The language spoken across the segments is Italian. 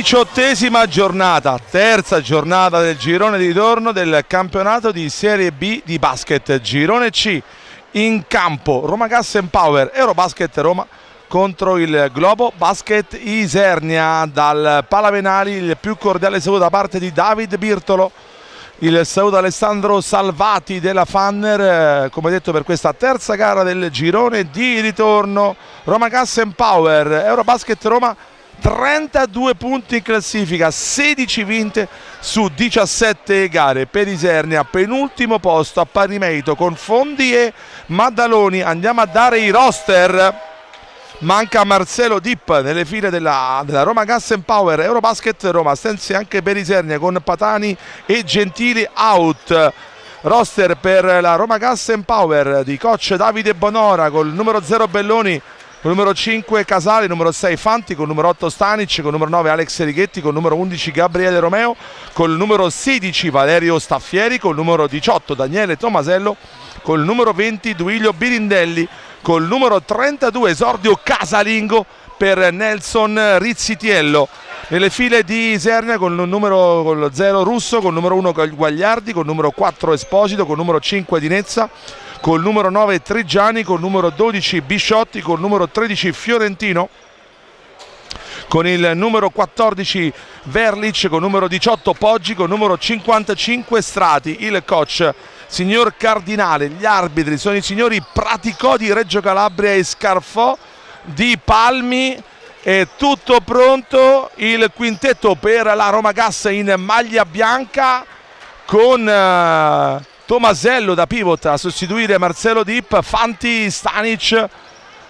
18ª giornata, terza giornata del girone di ritorno del campionato di Serie B di basket. Girone C, in campo Roma Gas Empower, Eurobasket Roma contro il Globo Basket Isernia. Dal Palavenali il più cordiale saluto da parte di David Birtolo, il saluto Alessandro Salvati della Fanner, come detto, per questa terza gara del girone di ritorno. Roma Gas Empower, Eurobasket Roma 32 punti in classifica, 16 vinte su 17 gare. Per Isernia penultimo posto a pari merito con Fondi e Maddaloni. Andiamo a dare i roster. Manca Marcelo Dip nelle file della Roma Gas Empower, Eurobasket Roma. Stenzi anche per Isernia con Patani e Gentili out. Roster per la Roma Gas Empower di coach Davide Bonora, col numero 0 Belloni, con numero 5 Casali, numero 6 Fanti, con numero 8 Stanic, con numero 9 Alex Righetti, con numero 11 Gabriele Romeo, col numero 16 Valerio Staffieri, col numero 18 Daniele Tomasello, col numero 20 Duilio Birindelli, col numero 32 esordio casalingo per Nelson Rizzitiello. Nelle file di Isernia con lo 0 Russo, con numero 1 Guagliardi, con numero 4 Esposito, con numero 5 Dinezza, col numero 9 Trigiani, col numero 12 Bisciotti, col numero 13 Fiorentino, con il numero 14 Verlic, con numero 18 Poggi, con numero 55 Strati. Il coach signor Cardinale, gli arbitri sono i signori Praticò di Reggio Calabria e Scarfò di Palmi. È tutto pronto il quintetto per la Roma Gas in maglia bianca, con Tomasello da pivot a sostituire Marcelo Dip, Fanti, Stanic,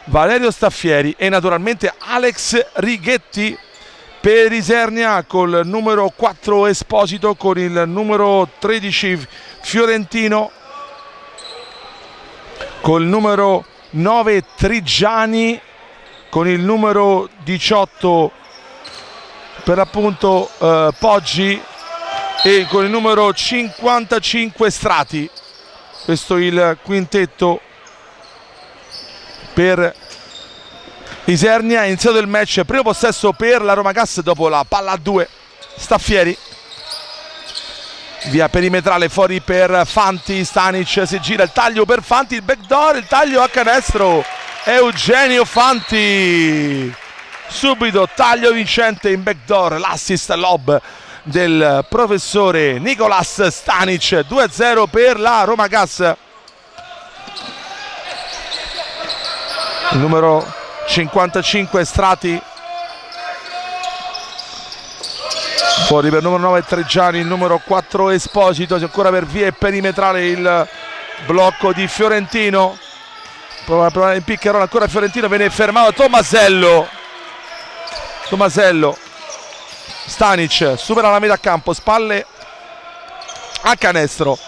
Valerio Staffieri e naturalmente Alex Righetti. Per Isernia col numero 4 Esposito, con il numero 13 Fiorentino, col numero 9 Trigiani, con il numero 18 per l'appunto Poggi e con il numero 55 Strati. Questo è il quintetto per Isernia. È iniziato il match, primo possesso per la Roma Gas dopo la palla a 2. Staffieri via perimetrale, fuori per Fanti, Stanic si gira, il taglio per Fanti, il backdoor, il taglio a canestro, Eugenio Fanti, subito taglio vincente in backdoor, l'assist lob del professore Nicolas Stanic. 2-0 per la Roma Gas. Il numero 55 Strati, fuori per numero 9 Trigiani, il numero 4 Esposito, ancora per via e perimetrale il blocco di Fiorentino, prova a provare in pick and roll ancora Fiorentino, viene fermato Tomasello, Stanic supera la metà campo, spalle a canestro,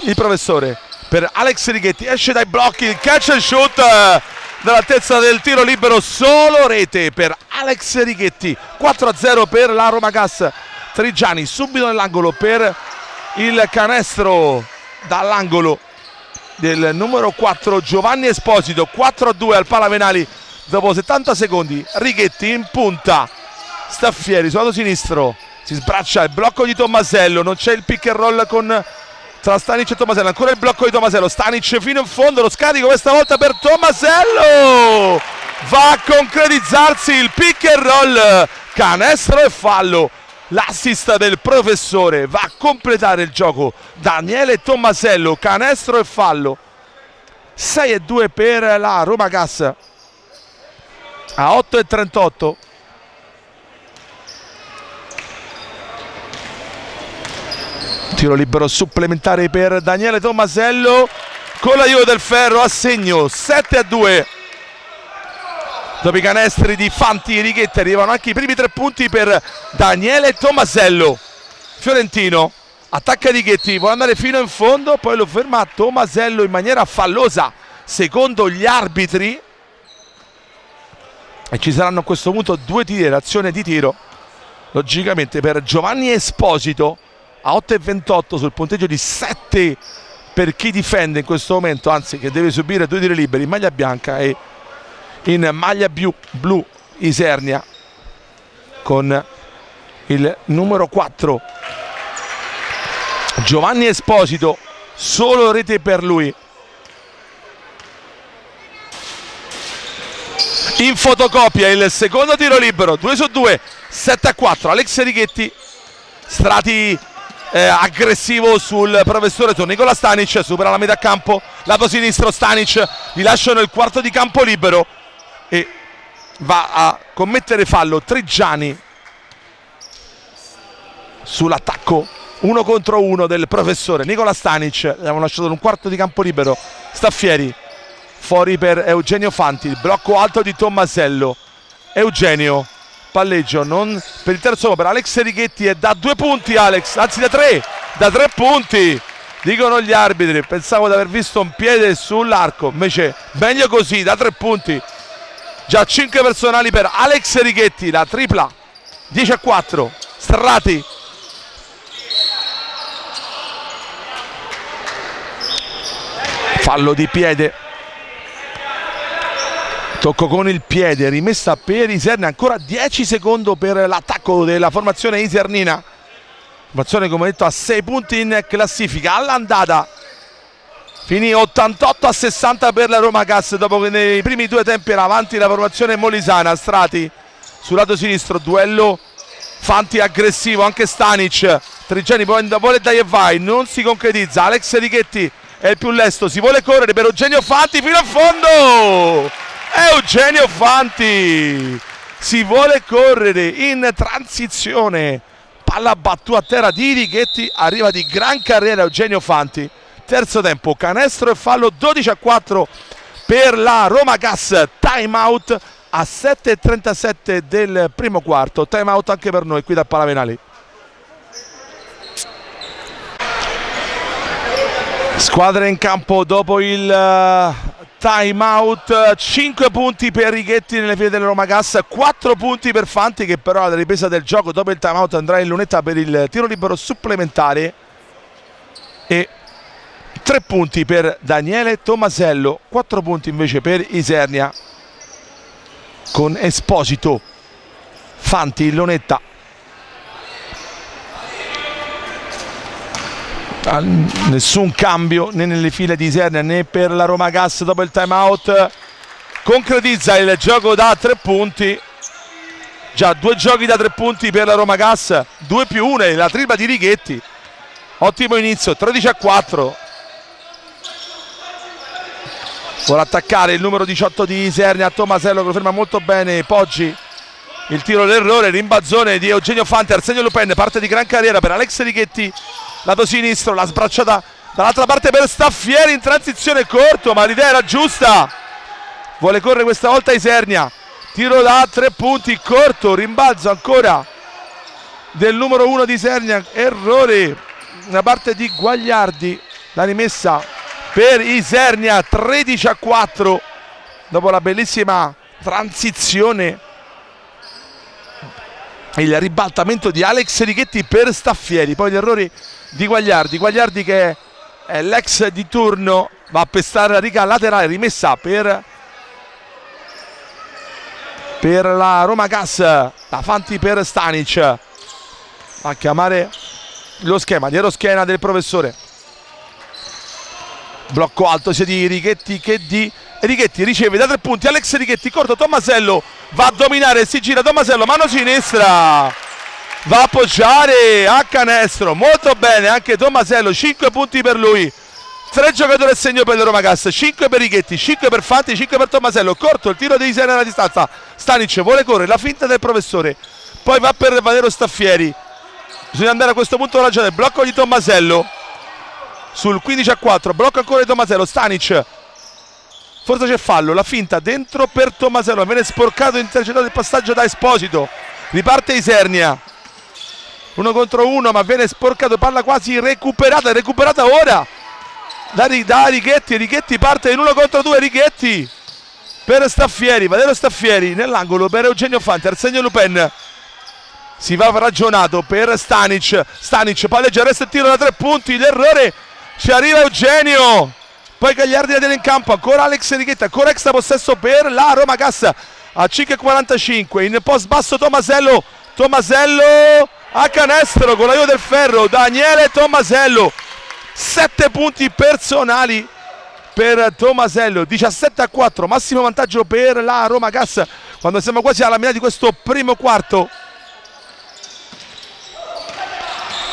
il professore per Alex Righetti, esce dai blocchi, il catch and shoot dall'altezza del tiro libero, solo rete per Alex Righetti. 4-0 per la Roma Gas. Trigiani subito nell'angolo per il canestro dall'angolo del numero 4 Giovanni Esposito. 4-2 al Palavenali dopo 70 secondi. Righetti in punta, Staffieri sul lato sinistro, si sbraccia il blocco di Tomasello, non c'è il pick and roll tra Stanic e Tomasello, ancora il blocco di Tomasello, Stanic fino in fondo, lo scarico questa volta per Tomasello, va a concretizzarsi il pick and roll, canestro e fallo. L'assist del professore va a completare il gioco, Daniele Tomasello, canestro e fallo. 6-2 per la Roma Gas a 8:38. Tiro libero supplementare per Daniele Tomasello, con l'aiuto del ferro a segno. 7-2 dopo i canestri di Fanti e Righetti arrivano anche i primi 3 punti per Daniele Tomasello. Fiorentino attacca Righetti, vuole andare fino in fondo, poi lo ferma Tomasello in maniera fallosa secondo gli arbitri, e ci saranno a questo punto 2 tiri, l'azione di tiro logicamente per Giovanni Esposito a 8:28 sul punteggio di 7 per chi difende in questo momento, anzi che deve subire 2 tiri liberi in maglia bianca e in maglia blu Isernia, con il numero 4 Giovanni Esposito, solo rete per lui. In fotocopia il secondo tiro libero, 2 su 2, 7-4. Alex Righetti, strati aggressivo sul professore su Nicola Stanic, supera la metà campo, lato sinistro Stanic, gli lasciano il quarto di campo libero e va a commettere fallo Trigiani sull'attacco 1 contro 1 del professore Nicola Stanic. Gli avevano lasciato un quarto di campo libero. Staffieri fuori per Eugenio Fanti, blocco alto di Tommasello. Eugenio, palleggio non per il terzo uomo per Alex Righetti e da 2 punti Alex, anzi da 3 punti dicono gli arbitri. Pensavo di aver visto un piede sull'arco, invece meglio così, da 3 punti. Già 5 personali per Alex Righetti, la tripla, 10-4. Strati, fallo di piede, tocco con il piede, rimessa per Isernia, ancora 10 secondi per l'attacco della formazione isernina. Formazione, come detto, a 6 punti in classifica. All'andata finì 88-60 per la Roma Gas, dopo che nei primi 2 tempi era avanti la formazione molisana. Strati sul lato sinistro, duello Fanti aggressivo, anche Stanic. Trigiani vuole dai e vai, non si concretizza. Alex Righetti è il più lesto, si vuole correre per Eugenio Fanti fino a fondo. Eugenio Fanti si vuole correre in transizione, palla battuta a terra di Righetti, arriva di gran carriera Eugenio Fanti. Terzo tempo, canestro e fallo, 12-4 per la Roma Gas. Time out a 7:37 del primo quarto, time out anche per noi qui da Palavenali. Squadre in campo dopo il time out, 5 punti per Righetti nelle file della Roma Gas, 4 punti per Fanti, che però alla ripresa del gioco dopo il time out andrà in lunetta per il tiro libero supplementare, e 3 punti per Daniele Tommasello, 4 punti invece per Isernia con Esposito, Fanti in lunetta. Nessun cambio né nelle file di Isernia né per la Roma Gas dopo il time out. Concretizza il gioco da 3 punti, già 2 giochi da 3 punti per la Roma Gas, 2 più 1 e la tripla di Righetti. Ottimo inizio, 13-4. Vuole attaccare il numero 18 di Isernia, Tommasello, che lo ferma molto bene. Poggi, il tiro l'errore, rimbalzone di Eugenio Fanti, Arsenio Lupin, parte di gran carriera per Alex Righetti, lato sinistro, la sbracciata dall'altra parte per Staffieri in transizione, corto, ma l'idea era giusta. Vuole correre questa volta Isernia, tiro da 3 punti, corto, rimbalzo ancora del numero 1 di Isernia, errore da parte di Guagliardi, la rimessa per Isernia, 13-4 dopo la bellissima transizione, il ribaltamento di Alex Righetti per Staffieri, poi gli errori di Guagliardi che è l'ex di turno, va a pestare la riga laterale, rimessa per la Roma Gas, la Fanti per Stanic, va a chiamare lo schema dietro schiena del professore. Blocco alto sia di Righetti che di Righetti, riceve da 3 punti Alex Righetti, corto, Tommasello va a dominare, si gira Tommasello, mano sinistra, va a appoggiare a canestro, molto bene anche Tommasello, 5 punti per lui. 3 giocatori a segno per la Roma Gas, 5 per Righetti, 5 per Fanti, 5 per Tommasello, corto il tiro di Isernia alla distanza. Stanic vuole correre, la finta del professore, poi va per Valero Staffieri, bisogna andare a questo punto a ragionare, blocco di Tommasello sul 15-4, blocco ancora di Tommasello. Stanic, forse c'è fallo, la finta dentro per Tommasello, viene sporcato, intercettato il passaggio da Esposito, riparte Isernia 1 contro 1, ma viene sporcato, palla quasi recuperata ora da Righetti. Righetti parte in 1 contro 2, Righetti per Staffieri, Valero Staffieri nell'angolo per Eugenio Fanti, Arsenio Lupin, si va ragionato per Stanic, palleggia, resta il tiro da 3 punti, l'errore, ci arriva Eugenio, poi Gagliardi la tiene in campo, ancora Alex Righetti, ancora extra possesso per la Roma Gas a 5:45, in post basso Tommasello a canestro con l'aiuto del ferro Daniele Tomasello. 7 punti personali per Tomasello, 17-4, massimo vantaggio per la Roma Gas quando siamo quasi alla metà di questo primo quarto.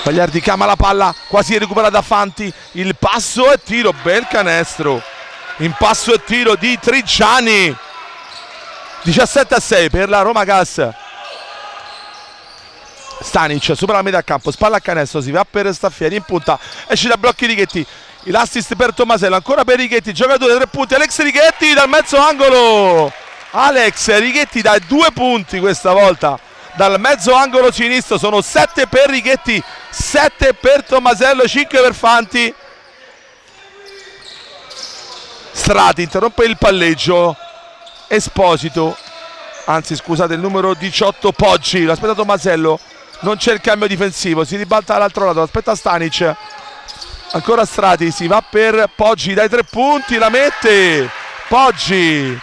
Gagliardi cama la palla, quasi recupera da Fanti, il passo e tiro, bel canestro in passo e tiro di Trigiani. 17-6 per la Roma Gas. Stanic supera la metà campo, spalla a canestro, si va per Staffieri in punta, esce da blocchi Righetti, l'assist per Tomasello, ancora per Righetti, giocatore 3 punti, Alex Righetti dal mezzo angolo. Alex Righetti da 2 punti questa volta dal mezzo angolo sinistro. Sono 7 per Righetti, 7 per Tomasello, 5 per Fanti. Strati interrompe il palleggio, Esposito, anzi scusate, il numero 18 Poggi, lo aspetta Tomasello, non c'è il cambio difensivo, si ribalta dall'altro lato, aspetta Stanic, ancora Strati, si va per Poggi dai 3 punti, la mette Poggi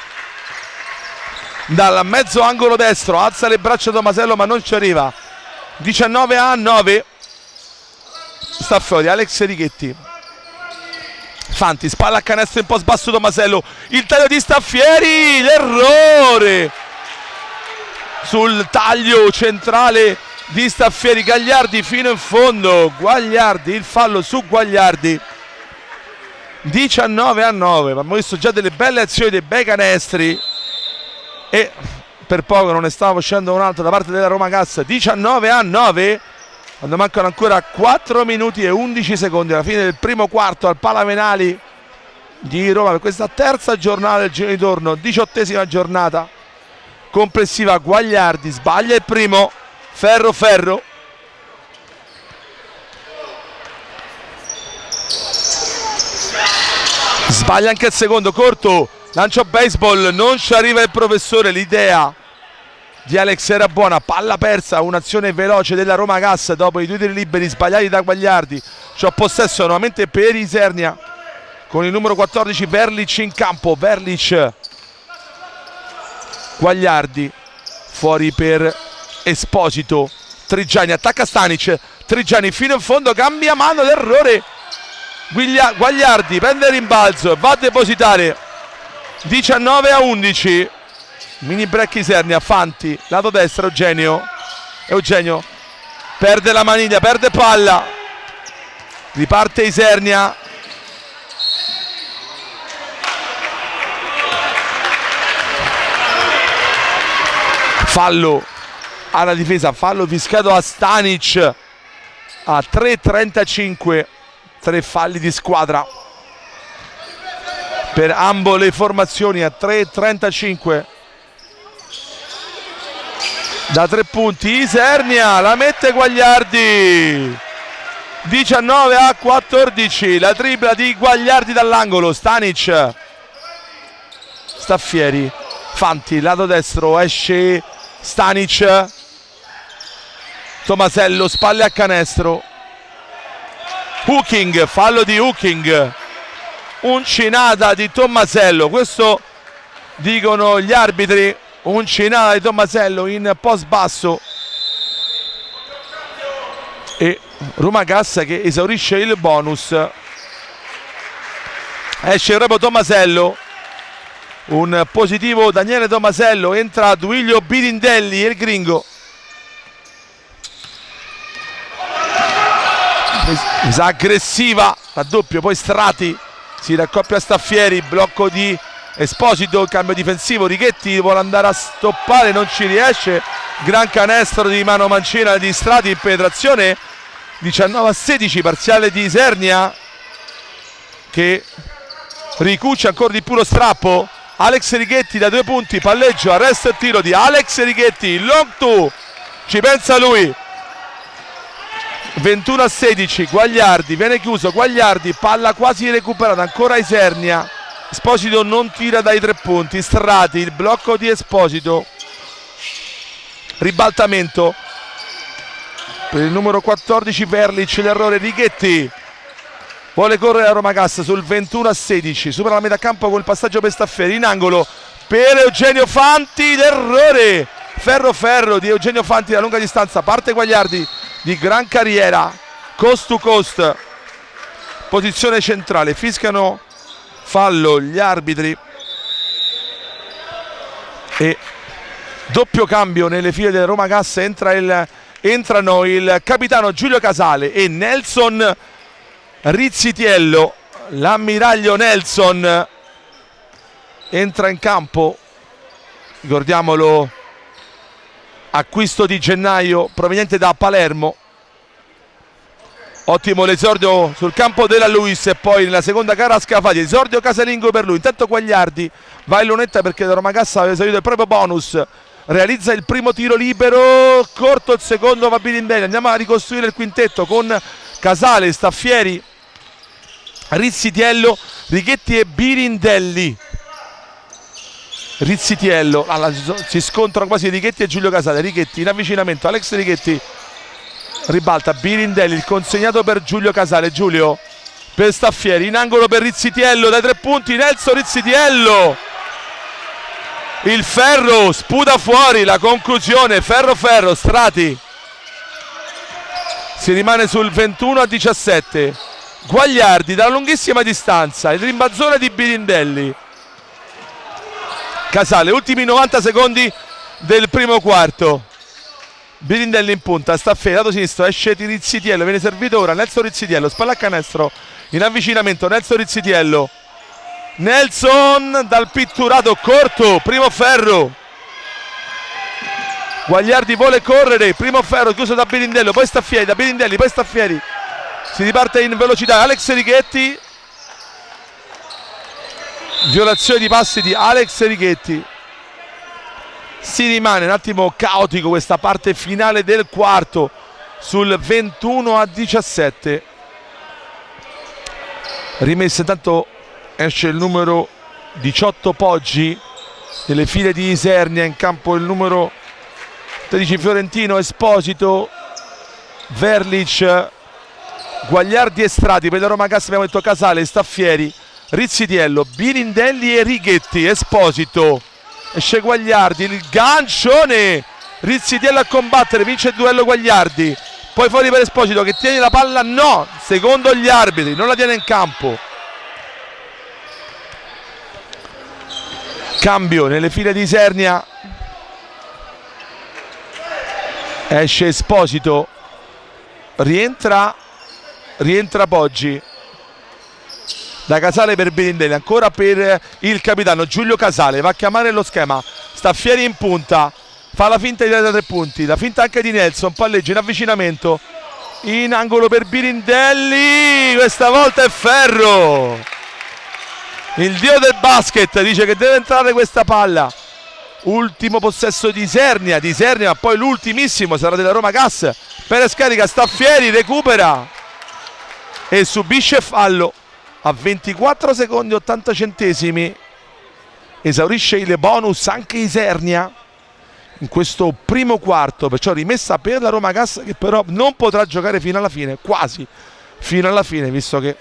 dal mezzo angolo destro, alza le braccia Tomasello ma non ci arriva. 19-9, sta fuori Alex Righetti. Fanti, spalla a canestro in post basso Tomasello, il taglio di Staffieri, l'errore sul taglio centrale di Staffieri. Gagliardi fino in fondo, Guagliardi, il fallo su Guagliardi. 19-9, abbiamo visto già delle belle azioni, dei bei canestri e per poco non ne stava uscendo un altro da parte della Roma Gas. 19-9 quando mancano ancora 4 minuti e 11 secondi alla fine del primo quarto al Palavenali di Roma per questa terza giornata del giro di ritorno, 18ª giornata complessiva. Guagliardi sbaglia il primo, Ferro sbaglia anche il secondo, corto, lancio baseball, non ci arriva il professore. L'idea di Alex era buona, palla persa, un'azione veloce della Roma Gas dopo i 2 tiri liberi sbagliati da Guagliardi. C'ho possesso nuovamente per Isernia con il numero 14 Verlic in campo. Verlic, Guagliardi fuori per Esposito, Trigiani attacca Stanic, Trigiani fino in fondo, cambia mano, l'errore. Guagliardi prende il rimbalzo e va a depositare. 19-11, mini break Isernia. Fanti, lato destro, Eugenio perde la maniglia, perde palla, riparte Isernia. Fallo alla difesa, fallo fischiato a Stanic a 3:35, 3 falli di squadra per ambo le formazioni a 3:35. Da 3 punti Isernia, la mette Guagliardi. 19-14, la tripla di Guagliardi dall'angolo. Stanic, Staffieri, Fanti, lato destro, esce Stanic, Tomasello, spalle a canestro. Hooking, fallo di Hooking, uncinata di Tomasello, questo dicono gli arbitri. Uncinata di Tomasello in post basso e Roma Gas che esaurisce il bonus. Esce proprio Tomasello, un positivo Daniele Tomasello, entra Duilio Birindelli e il gringo. Misa aggressiva, raddoppio, poi Strati, si raccoppia Staffieri, blocco di Esposito, cambio difensivo, Righetti vuole andare a stoppare, non ci riesce, gran canestro di mano mancina di Strati in penetrazione. 19-16, parziale di Isernia che ricuccia ancora di più lo strappo. Alex Righetti da 2 punti, palleggio, arresto e tiro di Alex Righetti, long two, ci pensa lui. 21-16, Guagliardi, viene chiuso, Guagliardi, palla quasi recuperata, ancora Isernia. Esposito non tira dai 3 punti, Strati, il blocco di Esposito, ribaltamento per il numero 14 Verlic, l'errore. Righetti vuole correre a Roma Gas sul 21-16, supera la metà campo con il passaggio per Staffieri, in angolo per Eugenio Fanti, l'errore. Ferro di Eugenio Fanti da lunga distanza, parte Guagliardi, di gran carriera, coast to coast, posizione centrale, fischiano fallo gli arbitri e doppio cambio nelle file del Roma Gas. Entrano il capitano Giulio Casale e Nelson Rizzitiello. L'ammiraglio Nelson entra in campo, ricordiamolo, acquisto di gennaio proveniente da Palermo. Ottimo l'esordio sul campo della Luis e poi nella seconda gara a Scafati, esordio casalingo per lui. Intanto Guagliardi va in lunetta perché la Roma Cassa aveva esaurito il proprio bonus, realizza il primo tiro libero, corto il secondo, va Birindelli. Andiamo a ricostruire il quintetto con Casale, Staffieri, Rizzitiello, Righetti e Birindelli. Rizzitiello, si scontrano quasi Righetti e Giulio Casale. Righetti in avvicinamento, Alex Righetti ribalta, Birindelli, il consegnato per Giulio Casale, Giulio per Staffieri, in angolo per Rizzitiello, dai 3 punti Nelson Rizzitiello, il ferro sputa fuori, la conclusione, ferro, Strati, si rimane sul 21-17. Guagliardi dalla lunghissima distanza, il rimbalzone di Birindelli. Casale, ultimi 90 secondi del primo quarto. Birindelli in punta, Staffieri lato sinistro, esce Rizzitiello, viene servito ora Nelson Rizzitiello, spalla a canestro in avvicinamento, Nelson Rizzitiello, Nelson dal pitturato corto, primo ferro. Guagliardi vuole correre, primo ferro chiuso da Birindello, poi Staffieri, da Birindelli, poi Staffieri, si riparte in velocità, Alex Righetti, violazione di passi di Alex Righetti. Si rimane un attimo caotico questa parte finale del quarto sul 21-17. Rimessa, intanto esce il numero 18 Poggi nelle file di Isernia, in campo il numero 13 Fiorentino, Esposito, Verlic, Guagliardi e Strati. Per la Roma Cassa abbiamo detto Casale, Staffieri, Rizzitiello, Birindelli e Righetti. Esposito, esce Guagliardi, il gancione, Rizzitiello a combattere, vince il duello Guagliardi, poi fuori per Esposito che tiene la palla, no, secondo gli arbitri non la tiene in campo. Cambio nelle file di Isernia, esce Esposito, rientra Poggi, da Casale per Birindelli, ancora per il capitano Giulio Casale, va a chiamare lo schema, Staffieri in punta, fa la finta di dare 3 punti, la finta anche di Nelson, palleggio in avvicinamento, in angolo per Birindelli, questa volta è ferro. Il dio del basket dice che deve entrare questa palla. Ultimo possesso di Isernia, ma poi l'ultimissimo sarà della Roma Gas. Perez carica, Staffieri recupera e subisce fallo. A 24 secondi 80 centesimi esaurisce il bonus anche Isernia in questo primo quarto, perciò rimessa per la Roma Gas, che però non potrà giocare fino alla fine, quasi fino alla fine, visto che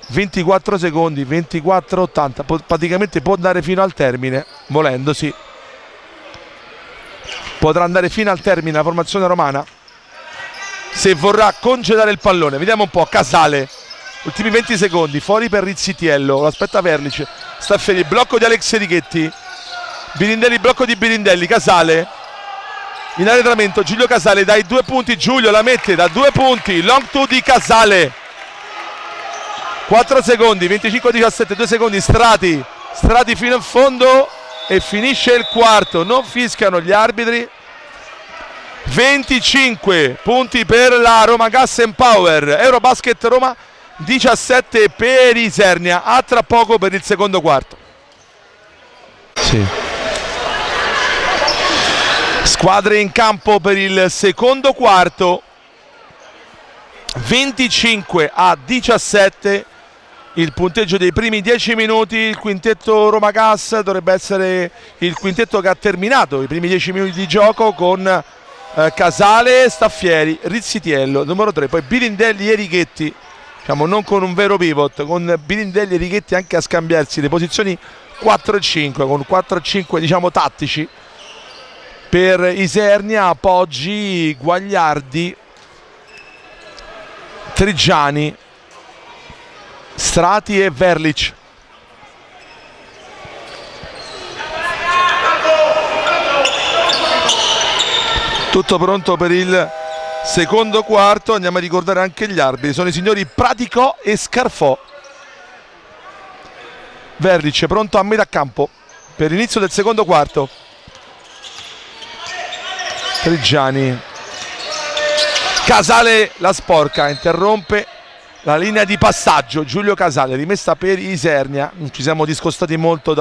24 secondi, 24-80, praticamente può andare fino al termine, volendosi. Potrà andare fino al termine la formazione romana se vorrà congedare il pallone. Vediamo un po', Casale, ultimi 20 secondi, fuori per Rizzitiello, lo aspetta Verlic, Staffieri, blocco di Alex Righetti, Birindelli, blocco di Birindelli, Casale in arretramento, Giulio Casale dai 2 punti, Giulio la mette da 2 punti, long 2 di Casale, 4 secondi, 25-17, 2 secondi, Strati fino in fondo e finisce il quarto, non fischiano gli arbitri. 25 punti per la Roma Gas Empower, Eurobasket Roma 17 per Isernia. A tra poco per il secondo quarto. Sì. Squadre in campo per il secondo quarto, 25-17 il punteggio dei primi 10 minuti. Il quintetto Roma Gas dovrebbe essere il quintetto che ha terminato i primi 10 minuti di gioco con Casale, Staffieri, Rizzitiello, numero 3, poi Birindelli e Righetti, diciamo non con un vero pivot, con Birindelli e Righetti anche a scambiarsi le posizioni 4 e 5, con 4 e 5 diciamo tattici per Isernia, Poggi, Guagliardi Trigiani, Strati e Verlic. Tutto pronto per il secondo quarto. Andiamo a ricordare anche gli arbitri, sono i signori Praticò e Scarfò. Verlic pronto a metà campo per l'inizio del secondo quarto. Trigiani, Casale la sporca, interrompe la linea di passaggio. Giulio Casale, rimessa per Isernia. Non ci siamo discostati molto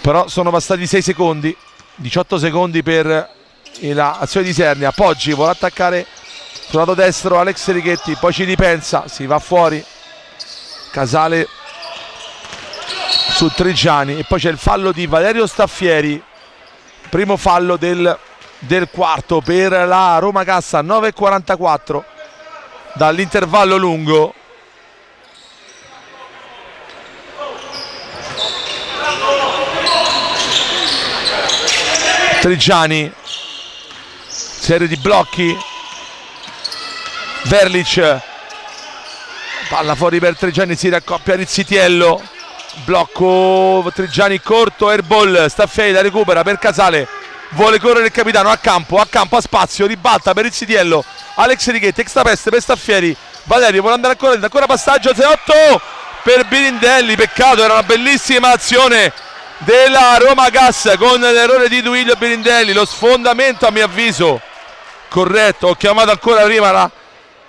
però sono passati 6 secondi, 18 secondi per l'azione di Isernia. Poggi vuole attaccare sul lato destro Alex Righetti, poi ci ripensa, si va fuori. Casale su Trigiani e poi c'è il fallo di Valerio Staffieri, primo fallo del quarto per la Roma Cassa. 9:44 dall'intervallo lungo. Trigiani, serie di blocchi. Verlic, palla fuori per Trigiani, si raccoppia Rizzitiello, blocco Trigiani corto, airball, Staffieri la recupera per Casale, vuole correre il capitano a campo, a spazio, ribalta per Rizzitiello, Alex Righetti, extra pass per Staffieri, Valerio vuole andare ancora passaggio, 6-8 per Birindelli, peccato, era una bellissima azione della Roma Gas con l'errore di Duilio Birindelli, lo sfondamento a mio avviso corretto. Ho chiamato ancora prima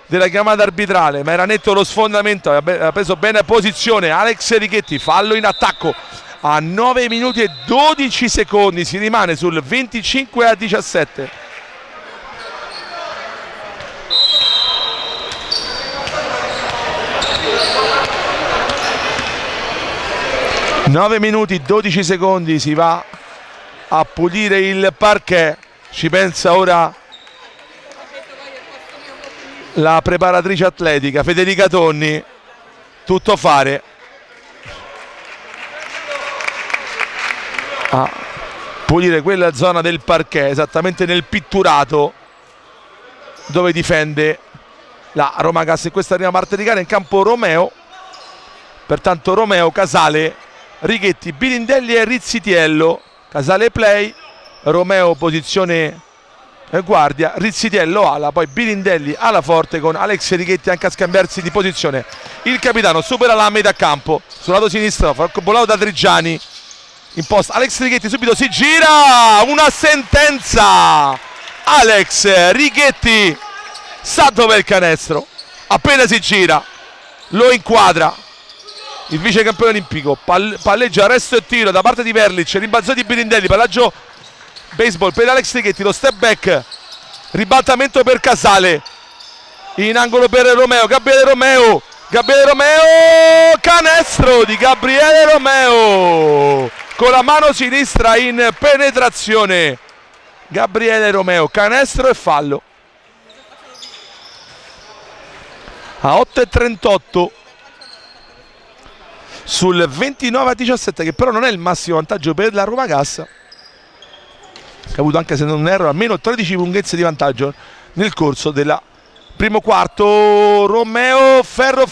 della chiamata arbitrale, ma era netto lo sfondamento, ha preso bene posizione Alex Righetti. Fallo in attacco a 9 minuti e 12 secondi, si rimane sul 25-17. Nove minuti 12 secondi, si va a pulire il parquet. Ci pensa ora la preparatrice atletica Federica Tonni, tutto fare a pulire quella zona del parquet, esattamente nel pitturato dove difende la Roma Gas in questa prima parte di gara. In campo Romeo, pertanto Romeo, Casale, Righetti, Birindelli e Rizzitiello. Casale play, Romeo posizione guardia, Rizzitiello ala, poi Birindelli ala forte con Alex Righetti anche a scambiarsi di posizione. Il capitano supera la metà campo sul lato sinistro, volato da Trigiani, imposta Alex Righetti, subito si gira, una sentenza. Alex Righetti sa dov'è il canestro, appena si gira lo inquadra il vice campione olimpico. Palleggia resto e tiro da parte di Verlic, rimbalzo di Birindelli, pallaggio baseball per Alex Righetti, lo step back, ribaltamento per Casale, in angolo per Romeo, Gabriele Romeo, canestro di Gabriele Romeo con la mano sinistra in penetrazione. Gabriele Romeo, canestro e fallo. A 8:38 sul 29-17, che però non è il massimo vantaggio per la Roma Gas, che ha avuto, anche se non erro, almeno 13 lunghezze di vantaggio nel corso del primo quarto. Romeo, ferro,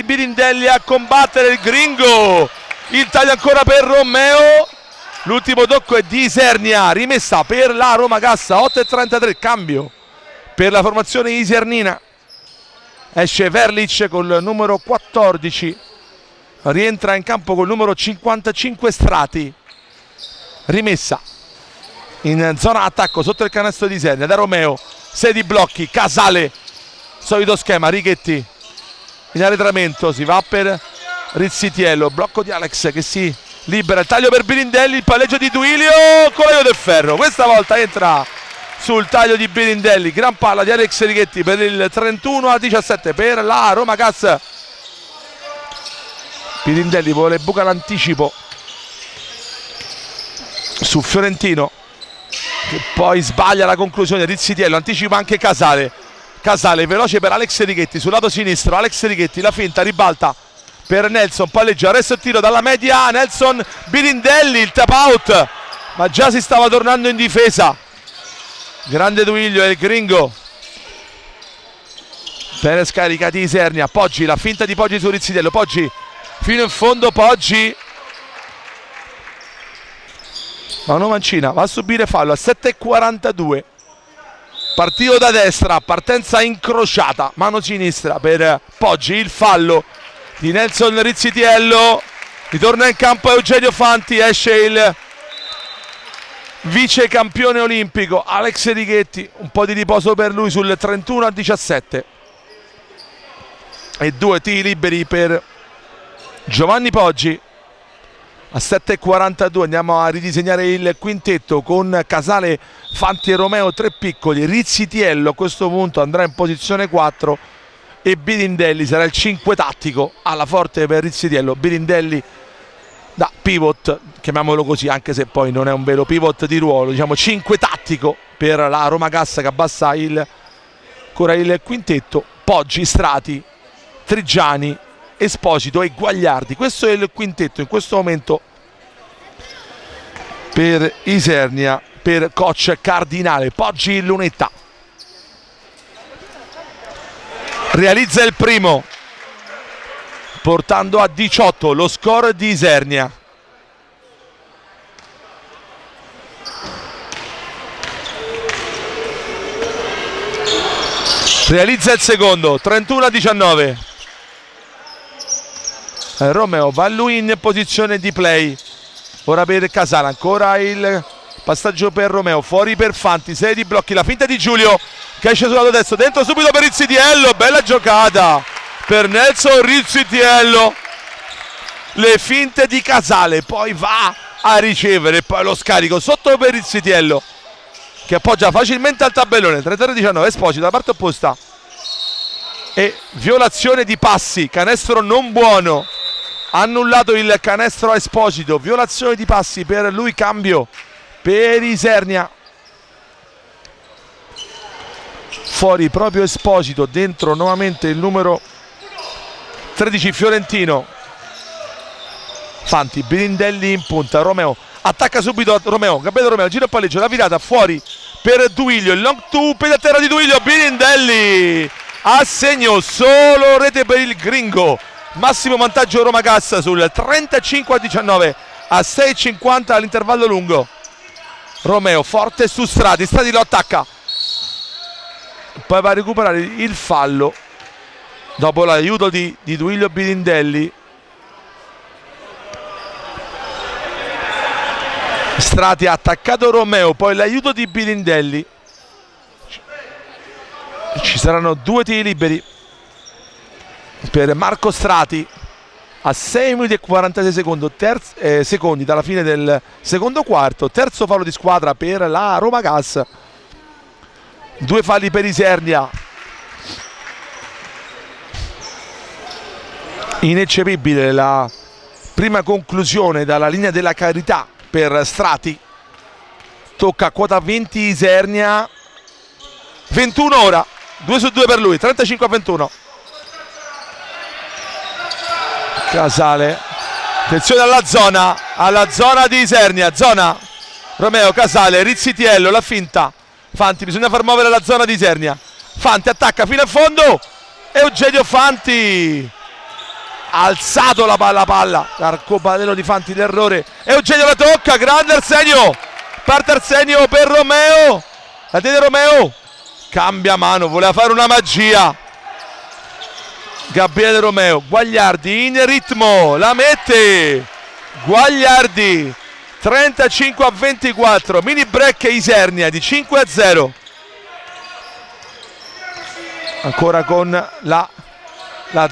Birindelli a combattere il gringo, il taglio ancora per Romeo, l'ultimo tocco è di Isernia, rimessa per la Roma Gas. 8:33, cambio per la formazione isernina, esce Verlic col numero 14, rientra in campo col numero 55 Strati. Rimessa in zona attacco sotto il canestro di Isernia da Romeo, 6 di blocchi, Casale, solito schema, Righetti in arretramento, si va per Rizzitiello, blocco di Alex che si libera, il taglio per Birindelli, il palleggio di Duilio, Colaio del Ferro, questa volta entra sul taglio di Birindelli, gran palla di Alex Righetti per il 31-17 per la Roma Gas. Birindelli vuole buca l'anticipo su Fiorentino, che poi sbaglia la conclusione. Rizzitiello anticipa anche Casale, veloce per Alex Righetti sul lato sinistro, Alex Righetti la finta, ribalta per Nelson, palleggia, resto e tiro dalla media, Nelson, Birindelli, il tap out, ma già si stava tornando in difesa. Grande Duilio e il gringo per scaricati Isernia. Poggi, la finta di Poggi su Rizzitiello, Poggi fino in fondo, Poggi, mano mancina, va a subire fallo a 7:42. Partito da destra, partenza incrociata, mano sinistra per Poggi, il fallo di Nelson Rizzitiello. Ritorna in campo Eugenio Fanti, esce il vice campione olimpico Alex Righetti, un po' di riposo per lui sul 31-17 e 2 tiri liberi per Giovanni Poggi. A 7:42 andiamo a ridisegnare il quintetto con Casale, Fanti e Romeo, 3 piccoli. Rizzitiello a questo punto andrà in posizione 4 e Birindelli sarà il 5 tattico, alla forte per Rizzitiello. Birindelli da pivot, chiamiamolo così, anche se poi non è un vero pivot di ruolo, diciamo 5 tattico per la Roma Cassa, che abbassa ancora il quintetto. Poggi, Strati, Trigiani, Esposito e Guagliardi. Questo è il quintetto in questo momento per Isernia, per coach Cardinale. Poggi, Lunetta realizza il primo, portando a 18 lo score di Isernia. Realizza il secondo, 31-19. Romeo va lui in posizione di play. Ora per Casale, ancora il passaggio per Romeo, fuori per Fanti, 6 di blocchi, la finta di Giulio che esce sul lato destro, dentro subito per Rizzitiello, bella giocata per Nelson Rizzitiello. Le finte di Casale, poi va a ricevere, poi lo scarico sotto per Rizzitiello che appoggia facilmente al tabellone. 33-19, Esposito da parte opposta e violazione di passi, canestro non buono, annullato il canestro a Esposito, violazione di passi per lui, cambio per Isernia. Fuori proprio Esposito, dentro nuovamente il numero 13 Fiorentino. Fanti, Birindelli in punta, Romeo attacca subito Romeo, Gabriele Romeo, giro e palleggio, la virata fuori per Duilio, il long two, piede a terra di Duilio, Birindelli a segno, solo rete per il gringo. Massimo vantaggio Roma Cassa sul 35-19 a 6:50 all'intervallo lungo. Romeo forte su Strati, Strati lo attacca, poi va a recuperare il fallo dopo l'aiuto di Duilio Birindelli. Strati ha attaccato Romeo, poi l'aiuto di Birindelli. Ci saranno 2 tiri liberi per Marco Strati a 6 minuti e 46 secondi dalla fine del secondo quarto. Terzo fallo di squadra per la Roma Gas, 2 falli per Isernia. Ineccepibile la prima conclusione dalla linea della carità per Strati. Tocca a quota 20 Isernia, 21 ora, 2 su 2 per lui, 35-21. Casale, attenzione alla zona di Isernia, zona Romeo, Casale, Rizzitiello, la finta, Fanti, bisogna far muovere la zona di Isernia. Fanti attacca fino in fondo, Eugenio Fanti, alzato la palla, l'arcobaleno di Fanti, l'errore, Eugenio la tocca, grande Arsenio, parte Arsenio per Romeo, la tiene Romeo, cambia mano, voleva fare una magia Gabriele Romeo. Guagliardi in ritmo, la mette Guagliardi, 35-24, mini break Isernia di 5-0. Ancora con la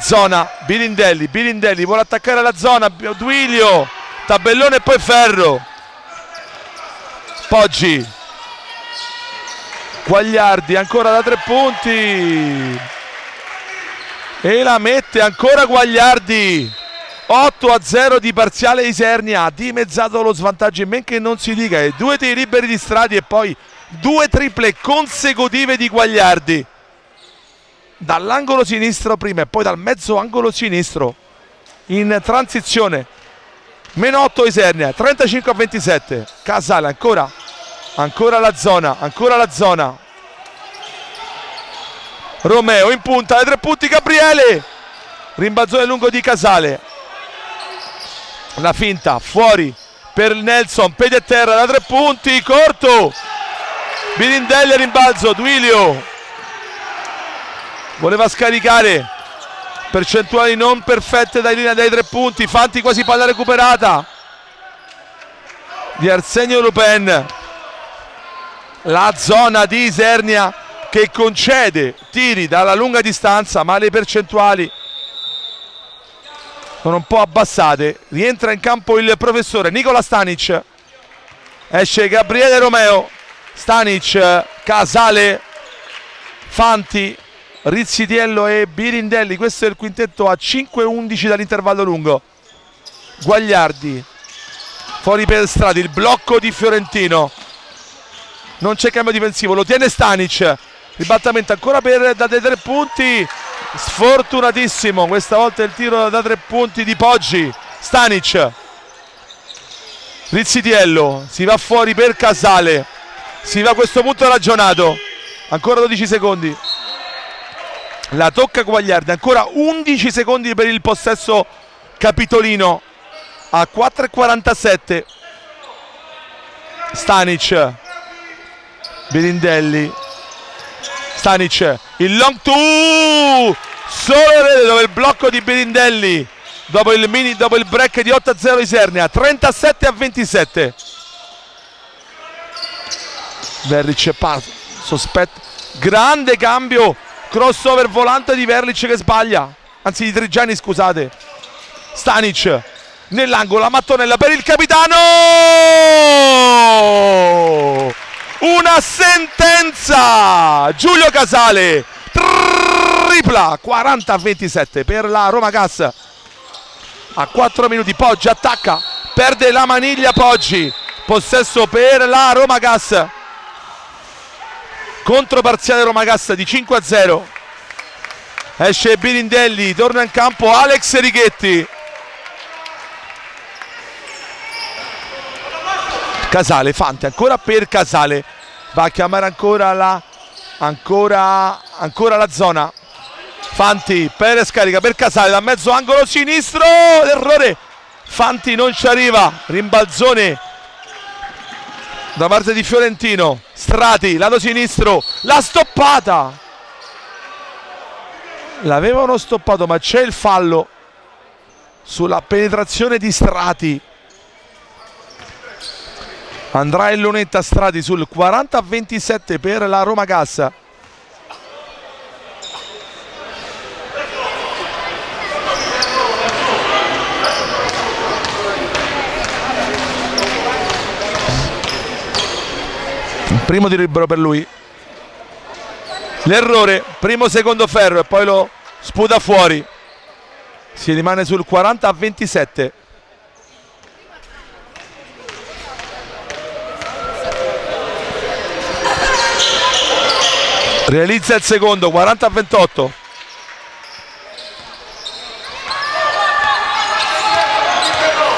zona, Birindelli vuole attaccare la zona, Duilio, tabellone e poi ferro. Poggi, Guagliardi ancora da 3 punti e la mette ancora Guagliardi. 8-0 di parziale Isernia, ha dimezzato lo svantaggio in men che non si dica, e 2 tiri liberi di Strati e poi 2 triple consecutive di Guagliardi dall'angolo sinistro prima e poi dal mezzo angolo sinistro in transizione. Meno 8 Isernia, 35-27. Casale ancora la zona, Romeo in punta, ai 3 punti Gabriele, rimbalzone lungo di Casale, la finta fuori per Nelson, piedi a terra da 3 punti, corto, Birindelli a rimbalzo, Duilio voleva scaricare, percentuali non perfette dai linea dai 3 punti, Fanti quasi palla recuperata di Arsenio Lupin, la zona di Isernia che concede tiri dalla lunga distanza, ma le percentuali sono un po' abbassate. Rientra in campo il professore Nicola Stanic, esce Gabriele Romeo, Stanic, Casale, Fanti, Rizzitiello e Birindelli. Questo è il quintetto a 5-11 dall'intervallo lungo. Guagliardi fuori per Strati, il blocco di Fiorentino, non c'è cambio difensivo, lo tiene Stanic, ribattamento ancora da dei 3 punti, sfortunatissimo questa volta il tiro da 3 punti di Poggi. Stanic, Rizzitiello, si va fuori per Casale, si va a questo punto ragionato, ancora 12 secondi, la tocca Guagliardi, ancora 11 secondi per il possesso capitolino a 4,47. Stanic, Birindelli, Stanic, il long two, solo dove il blocco di Birindelli dopo il break di 8-0 Isernia, 37-27. Verlic sospetto, grande cambio, crossover volante di Verlic che sbaglia, anzi di Trigiani, scusate. Stanic nell'angolo, la mattonella per il capitano, una sentenza, Giulio Casale, tripla, 40-27 per la Roma Gas. A 4 minuti Poggi attacca, perde la maniglia Poggi, possesso per la Roma Gas, controparziale Roma Gas di 5-0. Esce Birindelli, torna in campo Alex Righetti, Casale, Fanti ancora per Casale, va a chiamare ancora la zona. Fanti per scarica per Casale da mezzo angolo sinistro, errore, Fanti non ci arriva, rimbalzone da parte di Fiorentino. Strati, lato sinistro, la stoppata, l'avevano stoppato ma c'è il fallo sulla penetrazione di Strati. Andrà il lunetta Strati sul 40-27 per la Roma Gas. Primo tiro libero per lui, l'errore, primo secondo ferro e poi lo sputa fuori, si rimane sul 40-27. Realizza il secondo, 40-28.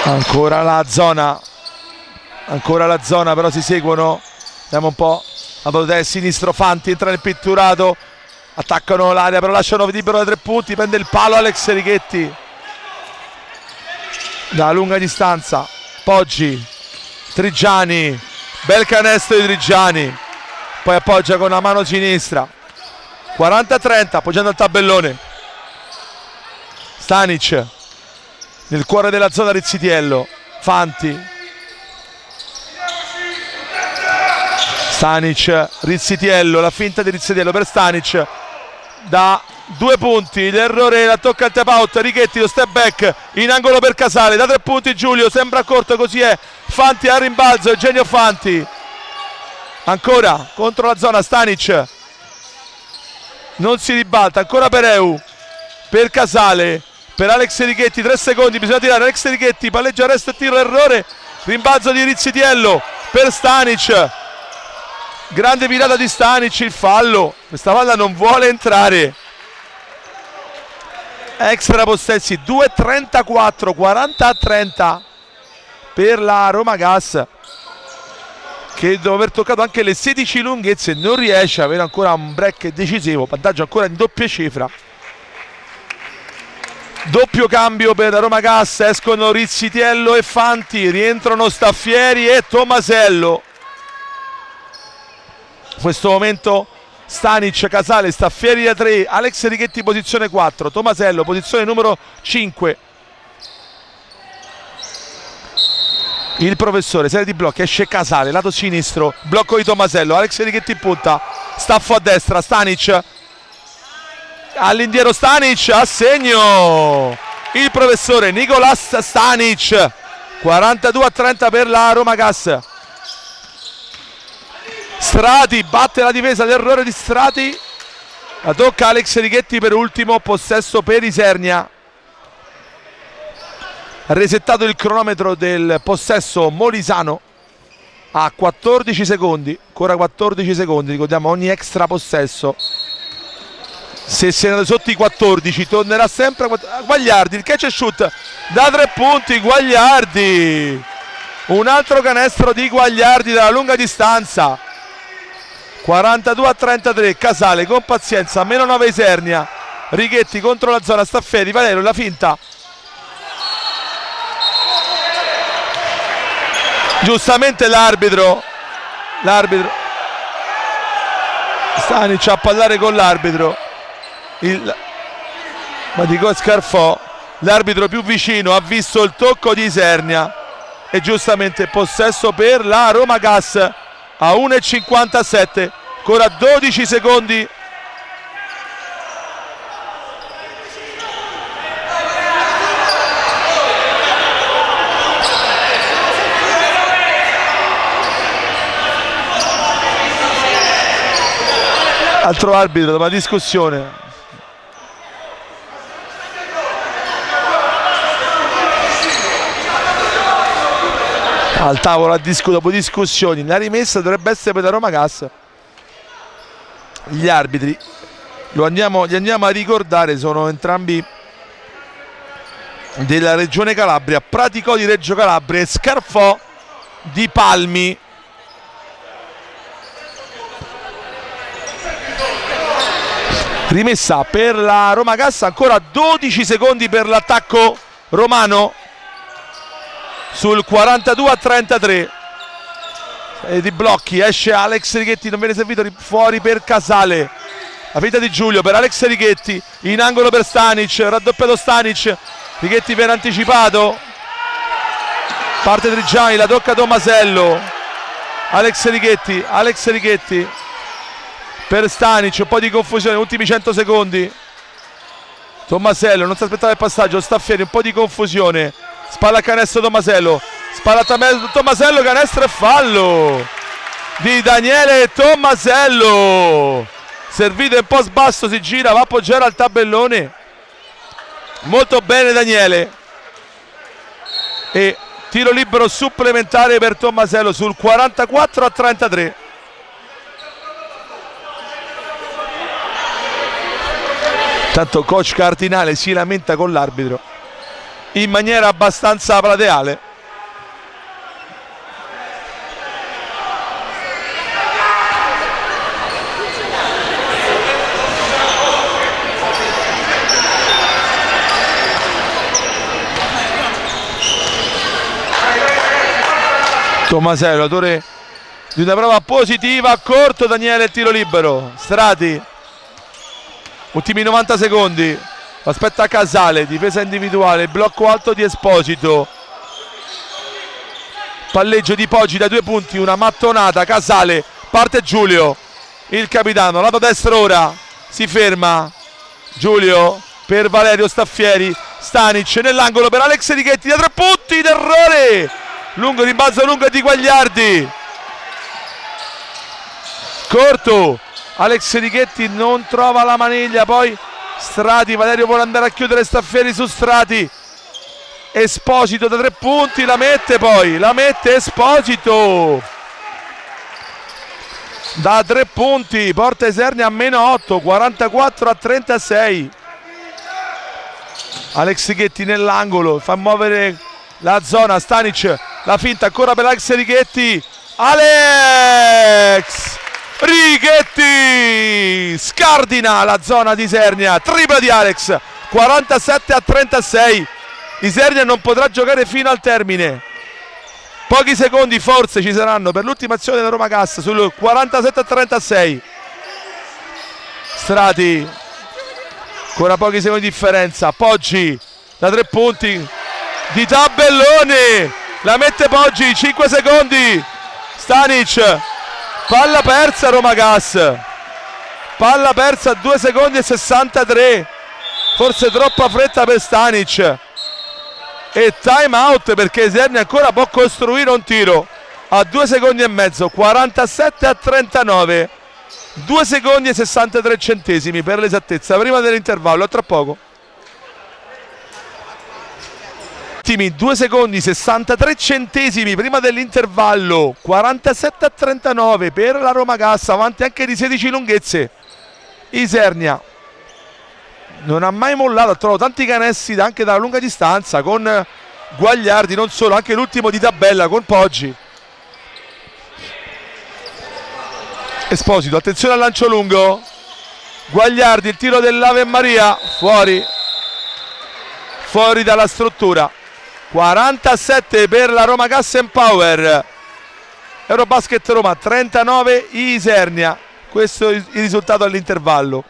Ancora la zona, però si seguono. Vediamo un po', la potete sinistro, Fanti entra nel pitturato, attaccano l'area però lasciano libero da 3 punti, prende il palo Alex Righetti da lunga distanza. Poggi, Trigiani, bel canestro di Trigiani, poi appoggia con la mano sinistra, 40-30, appoggiando il tabellone. Stanic nel cuore della zona, Rizzitiello, Fanti, Stanic, Rizzitiello, la finta di Rizzitiello per Stanic da 2 punti, l'errore, la tocca al tap out, Righetti, lo step back in angolo per Casale, da 3 punti Giulio, sembra corto, così è, Fanti a rimbalzo, Eugenio Fanti, ancora contro la zona, Stanic non si ribalta, ancora per Eu, per Casale, per Alex Righetti, 3 secondi, bisogna tirare, Alex Righetti, palleggia, resto, tiro, errore, rimbalzo di Rizzitiello per Stanic, grande virata di Stanic, il fallo, questa palla non vuole entrare, extra possessi, 2-34, 40-30 per la Roma Gas, che dopo aver toccato anche le 16 lunghezze non riesce ad avere ancora un break decisivo, vantaggio ancora in doppia cifra. Doppio cambio per Roma Gas, escono Rizzitiello e Fanti, rientrano Staffieri e Tomasello. In questo momento Stanic, Casale, Staffieri da 3, Alex Righetti posizione 4, Tomasello posizione numero 5. Il professore, serie di blocchi, esce Casale, lato sinistro, blocco di Tomasello, Alex Righetti in punta, Staffo a destra, Stanic, all'indietro Stanic, a segno il professore Nicolas Stanic, 42-30 per la Roma Gas. Strati batte la difesa, l'errore di Strati, la tocca Alex Righetti per ultimo possesso per Isernia. Resettato il cronometro del possesso molisano a 14 secondi, ancora 14 secondi, ricordiamo ogni extra possesso, se si è andato sotto i 14 tornerà sempre a Guagliardi, il catch and shoot da 3 punti, Guagliardi, un altro canestro di Guagliardi dalla lunga distanza, 42-33, Casale con pazienza, meno 9 Isernia, Righetti contro la zona, Staffieri, Valerio, la finta, giustamente l'arbitro Stanic a parlare con l'arbitro, ma dico Scarfò, l'arbitro più vicino ha visto il tocco di Isernia e giustamente possesso per la Roma Gas a 1,57, ancora 12 secondi. Altro arbitro dopo la discussione. Al tavolo dopo discussioni, la rimessa dovrebbe essere per la Roma Gas. Gli arbitri li andiamo a ricordare, sono entrambi della regione Calabria, Praticò di Reggio Calabria e Scarfò di Palmi. Rimessa per la Roma Gas, ancora 12 secondi per l'attacco romano sul 42-33. Di blocchi, esce Alex Righetti, non viene servito, fuori per Casale, la finta di Giulio per Alex Righetti, in angolo per Stanic, raddoppiato Stanic, Righetti viene anticipato, parte Trigiani, la tocca Tomasello, Alex Righetti per Stanic, un po' di confusione, ultimi 100 secondi, Tomasello non si aspettava il passaggio, Staffieri, un po' di confusione, spalla a canestro Tomasello, spalla a Tomasello, canestro e fallo di Daniele Tomasello, servito in post basso, si gira, va a appoggiare al tabellone, molto bene Daniele, e tiro libero supplementare per Tomasello sul 44-33. Tanto coach Cardinale si lamenta con l'arbitro in maniera abbastanza plateale. Tomasello, autore di una prova positiva, corto Daniele, tiro libero, Strati, ultimi 90 secondi, aspetta Casale, difesa individuale, blocco alto di Esposito, palleggio di Poggi da 2 punti, una mattonata, Casale, parte Giulio, il capitano, lato destro ora, si ferma, Giulio per Valerio Staffieri, Stanic nell'angolo per Alex Righetti da 3 punti, d'errore, lungo rimbalzo lungo di Guagliardi, corto, Alex Righetti non trova la maniglia, poi Strati, Valerio vuole andare a chiudere Staffieri su Strati, Esposito da 3 punti, la mette Esposito da 3 punti, porta Isernia a meno 8, 44-36. Alex Righetti nell'angolo, fa muovere la zona, Stanic, la finta ancora per Alex Righetti, Alex Righetti scardina la zona di Isernia, tripla di Alex, 47-36. Isernia non potrà giocare fino al termine, pochi secondi forse ci saranno per l'ultima azione della Roma Gas sul 47-36. Strati, ancora pochi secondi di differenza, Poggi da 3 punti di tabellone, la mette Poggi, 5 secondi, Stanic, palla persa Roma Gas, palla persa, 2 secondi e 63, forse troppa fretta per Stanic, e time out perché Isernia ancora può costruire un tiro a 2 secondi e mezzo, 47-39, 2 secondi e 63 centesimi per l'esattezza prima dell'intervallo. A tra poco. 2 secondi 63 centesimi prima dell'intervallo, 47-39 per la Roma Gas, avanti anche di 16 lunghezze. Isernia non ha mai mollato, ha trovato tanti canestri anche dalla lunga distanza con Guagliardi, non solo, anche l'ultimo di tabella con Poggi. Esposito, attenzione al lancio lungo, Guagliardi, il tiro dell'Ave Maria, fuori dalla struttura. 47 per la Roma Gas and Power, Eurobasket Roma 39 Isernia, questo è il risultato all'intervallo.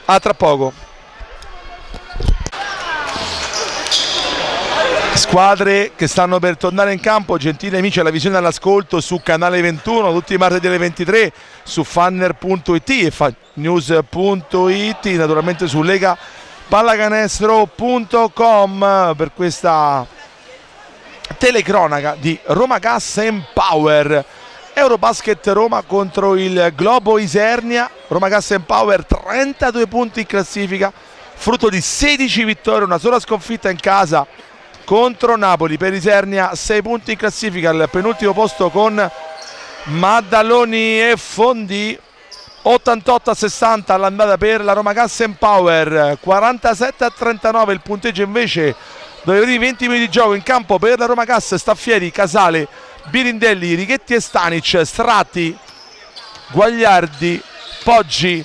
A tra poco. Squadre che stanno per tornare in campo, gentili amici, alla visione e all'ascolto su Canale 21 tutti i martedì alle 23 su Fanner.it e News.it, naturalmente su Lega Pallacanestro.com per questa telecronaca di Roma Gas and Power. Eurobasket Roma contro il Globo Isernia. Roma Gas and Power 32 punti in classifica, frutto di 16 vittorie, una sola sconfitta in casa contro Napoli. Per Isernia 6 punti in classifica, al penultimo posto con Maddaloni e Fondi. 88-60 all'andata per la Roma Gas and Power, 47-39 il punteggio invece dopo i 20 minuti di gioco in campo per la Roma Gas. Staffieri, Casale, Birindelli, Righetti e Stanic, Strati, Guagliardi, Poggi,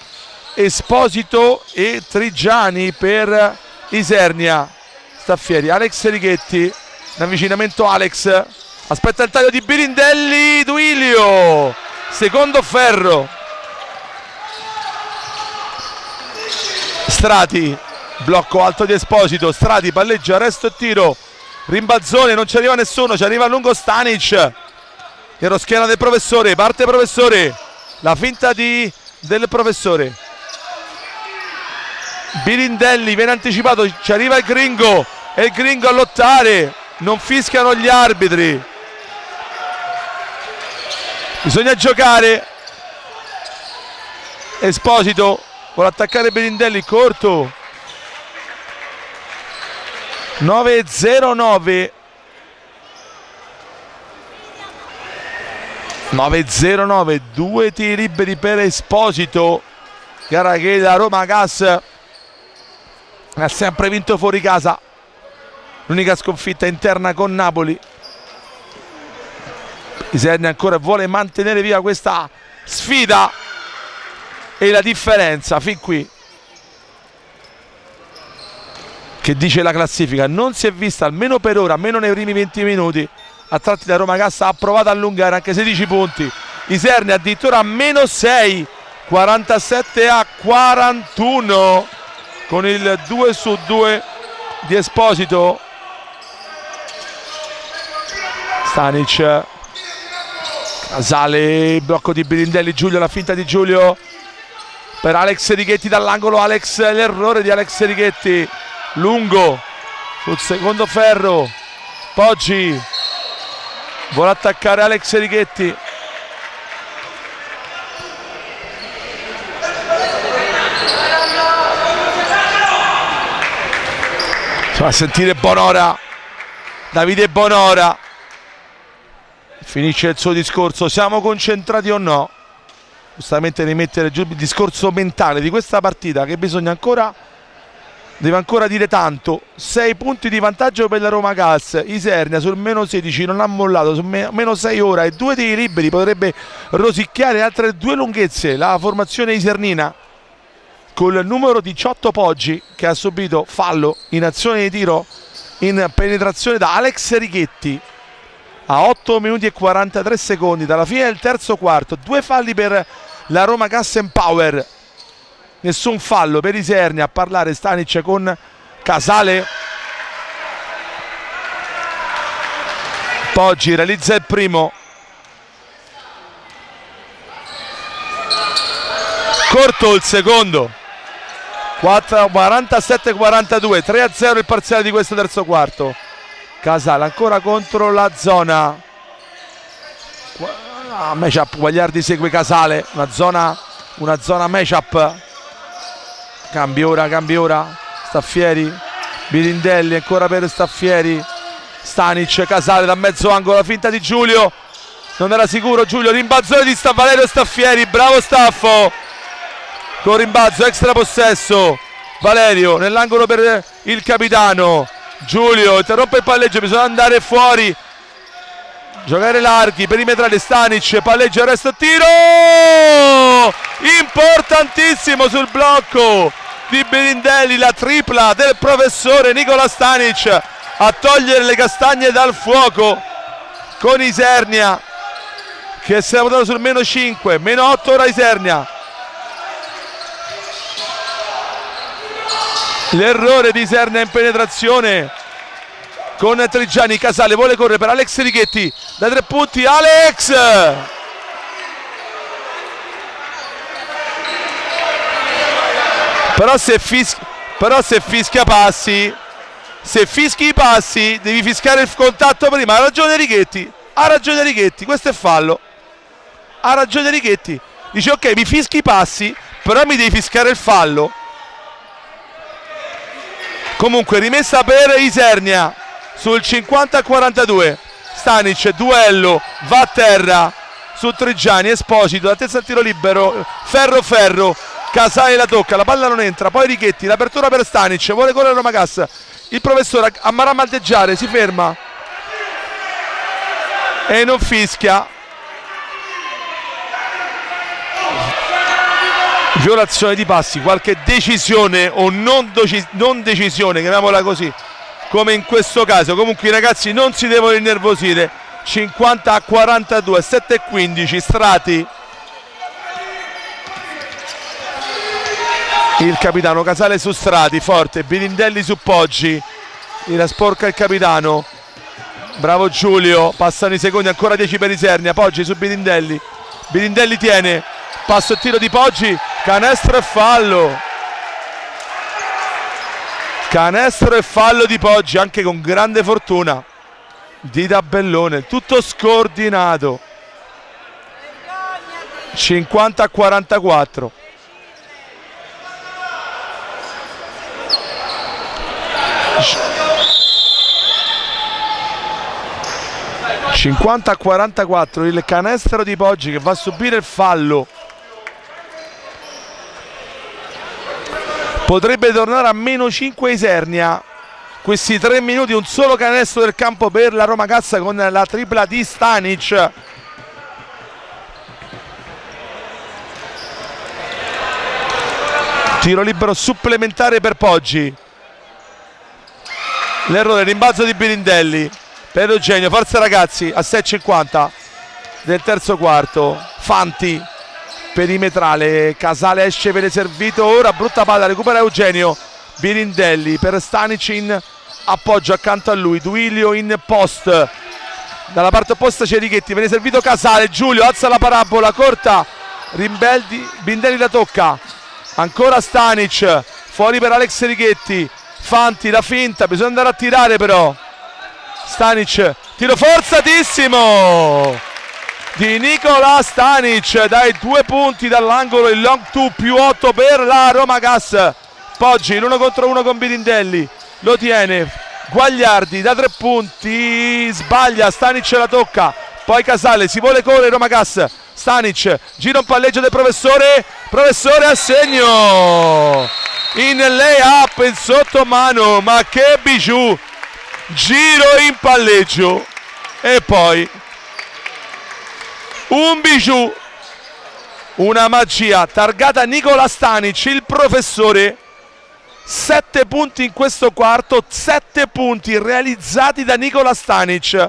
Esposito e Trigiani per Isernia. Staffieri, Alex Righetti, in avvicinamento Alex, aspetta il taglio di Birindelli, Duilio, secondo ferro. Strati, blocco alto di Esposito, Strati palleggia, resto e tiro, rimbalzone, non ci arriva nessuno, ci arriva a lungo Stanic, ero schiena del professore, parte professore, la finta del professore. Birindelli viene anticipato, ci arriva il gringo e il gringo a lottare, non fischiano gli arbitri, bisogna giocare. Esposito vuole attaccare Birindelli, corto. 9-0-9, 9-0-9, 2 tiri liberi per Esposito, gara che la Roma Gas ha sempre vinto fuori casa, l'unica sconfitta interna con Napoli. Isernia ancora vuole mantenere viva questa sfida e la differenza fin qui, che dice la classifica, non si è vista almeno per ora, almeno nei primi 20 minuti. A tratti la Roma Gas ha provato a allungare anche 16 punti, Isernia addirittura a meno 6, 47-41 con il 2-2 di Esposito. Stanic, Casale, blocco di Birindelli, Giulio, la finta di Giulio per Alex Righetti dall'angolo, l'errore di Alex Righetti, lungo sul secondo ferro, Poggi vuole attaccare Alex Righetti, si va a sentire Bonora, Davide Bonora finisce il suo discorso, siamo concentrati o no? Giustamente rimettere giù il discorso mentale di questa partita che bisogna ancora deve ancora dire tanto. 6 punti di vantaggio per la Roma Gas. Isernia sul meno 16 non ha mollato, su meno 6 ora e 2 tiri liberi, potrebbe rosicchiare altre 2 lunghezze la formazione isernina col numero 18 Poggi, che ha subito fallo in azione di tiro in penetrazione da Alex Righetti a 8 minuti e 43 secondi dalla fine del terzo quarto. 2 falli per la Roma Gas Power, nessun fallo per Isernia. A parlare Stanic con Casale. Poggi realizza il primo, corto il secondo. 47-42, 3-0 il parziale di questo terzo quarto. Casale ancora contro la zona. Matchup, Guagliardi segue Casale, una zona matchup. Cambia ora, Staffieri, Birindelli ancora per Staffieri. Stanic, Casale da mezzo angolo, la finta di Giulio, non era sicuro Giulio, rimbalzone di Valerio Staffieri, bravo Staffo, con rimbalzo, extra possesso, Valerio nell'angolo per il capitano. Giulio interrompe il palleggio, bisogna andare fuori, giocare larghi, perimetrale. Stanic, palleggio, resto, tiro importantissimo sul blocco di Birindelli, la tripla del professore Nicola Stanic a togliere le castagne dal fuoco con Isernia che si è votato sul meno 5, meno 8 ora Isernia. L'errore di Isernia in penetrazione con Trigiani. Casale vuole correre per Alex Righetti da 3 punti. Alex! Però se fischia passi, se fischi i passi devi fischiare il contatto prima. Ha ragione Righetti, questo è fallo. Ha ragione Righetti, dice ok, mi fischi i passi però mi devi fischiare il fallo. Comunque rimessa per Isernia sul 50-42. Stanic, duello, va a terra su Trigiani, Esposito, altezza al tiro libero, Ferro, Casale la tocca, la palla non entra, poi Righetti, l'apertura per Stanic, vuole correre Roma Gas, il professore ammara a maldeggiare, si ferma e non fischia. Violazione di passi, qualche decisione o non decisione, chiamiamola così, come in questo caso. Comunque i ragazzi non si devono innervosire. 50-42, 7-15, Strati, il capitano. Casale su Strati, forte, Birindelli su Poggi, la sporca il capitano, bravo Giulio, passano i secondi, ancora 10 per Isernia. Poggi su Birindelli, Birindelli tiene, passo e tiro di Poggi, canestro e fallo. Canestro e fallo di Poggi, anche con grande fortuna di tabellone, tutto scordinato. 50-44. Il canestro di Poggi che va a subire il fallo. Potrebbe tornare a meno 5 Isernia. Questi 3 minuti, un solo canestro del campo per la Roma Gas con la tripla di Stanic. Tiro libero supplementare per Poggi. L'errore, rimbalzo di Birindelli per Eugenio, forza ragazzi, a 6:50 del terzo quarto. Fanti, perimetrale, Casale esce, viene servito ora, brutta palla, recupera Eugenio. Birindelli per Stanic in appoggio accanto a lui, Duilio in post, dalla parte opposta c'è Righetti, viene servito Casale, Giulio alza la parabola corta, Birindelli la tocca, ancora Stanic, fuori per Alex Righetti. Fanti, la finta, bisogna andare a tirare però. Stanic, tiro forzatissimo di Nicola Stanic dai 2 punti dall'angolo, il long 2 più 8 per la Roma Gas. Poggi l'1 contro 1 con Birindelli, lo tiene, Guagliardi da 3 punti, sbaglia, Stanic la tocca, poi Casale, si vuole correre Roma Gas. Stanic, gira un palleggio del professore a segno. in lay-up in sottomano, ma che bijou, giro in palleggio e poi un bijou, una magia targata Nikola Stanic, il professore. 7 punti in questo quarto, 7 punti realizzati da Nikola Stanic,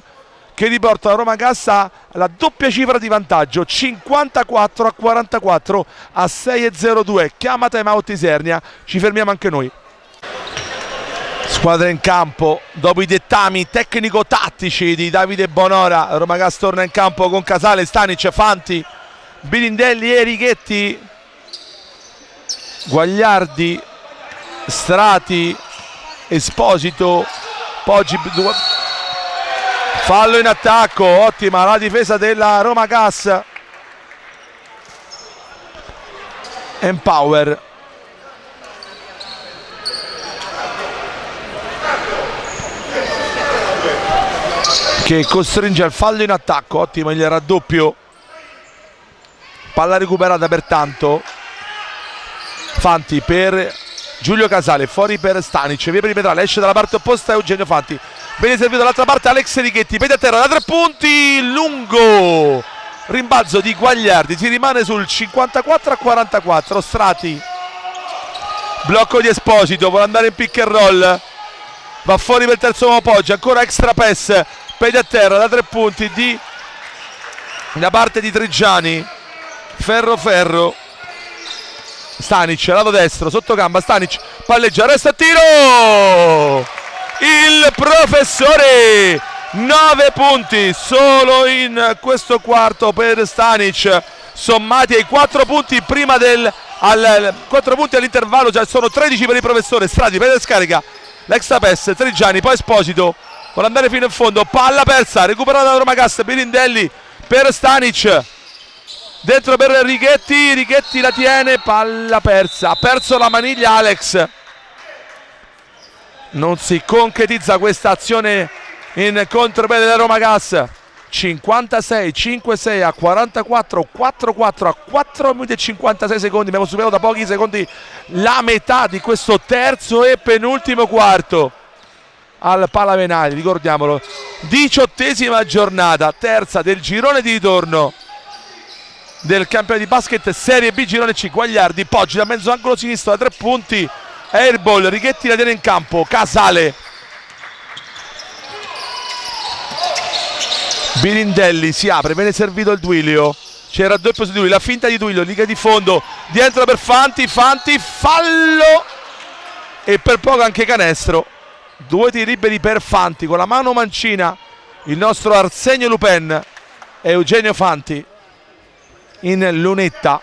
che riporta la Roma Cassa alla doppia cifra di vantaggio, 54-44 a 6-0-2. Chiama timeout Isernia, ci fermiamo anche noi. Squadra in campo, dopo i dettami tecnico-tattici di Davide Bonora, Roma Cassa torna in campo con Casale, Stanic, Fanti, Birindelli e Righetti, Guagliardi, Strati, Esposito, Poggi, fallo in attacco, ottima la difesa della Roma Cassa. Empower, che costringe al fallo in attacco, ottimo il raddoppio, palla recuperata pertanto, Fanti per Giulio Casale, fuori per Stanic, via perimetrale, esce dalla parte opposta Eugenio Fanti, viene servito dall'altra parte Alex Righetti, piede a terra da 3 punti, lungo rimbalzo di Guagliardi, si rimane sul 54-44, Strati, blocco di Esposito, vuole andare in pick and roll, va fuori per il terzo uomo Poggi, ancora extra pass, piede a terra da 3 punti da parte di Trigiani, Ferro, Stanic, lato destro, sotto gamba, Stanic, palleggia, resta a tiro! Il professore! 9 punti solo in questo quarto per Stanic, sommati ai 4 punti prima 4 punti all'intervallo, già sono 13 per il professore. Strati, prende scarica, l'extra pass, Trigiani, poi Esposito, vuole andare fino in fondo, palla persa, recuperata da Roma Cassa, Birindelli per Stanic, dentro per Righetti la tiene, palla persa, ha perso la maniglia Alex, non si concretizza questa azione in contropiede della Roma Cassa. 56-5-6 a 44-4-4 a 4 minuti e 56 secondi, abbiamo superato da pochi secondi la metà di questo terzo e penultimo quarto al Palavenali, ricordiamolo, 18ª giornata, terza del girone di ritorno del campionato di basket Serie B girone C. Guagliardi, Poggi da mezzo angolo sinistro da 3 punti, airball, Righetti la tiene in campo, Casale, Birindelli si apre, viene servito il Duilio, c'era il doppio su di lui, la finta di Duilio, liga di fondo, dietro per Fanti, fallo e per poco anche canestro. 2 tiri liberi per Fanti, con la mano mancina il nostro Arsenio Lupin e Eugenio Fanti in lunetta.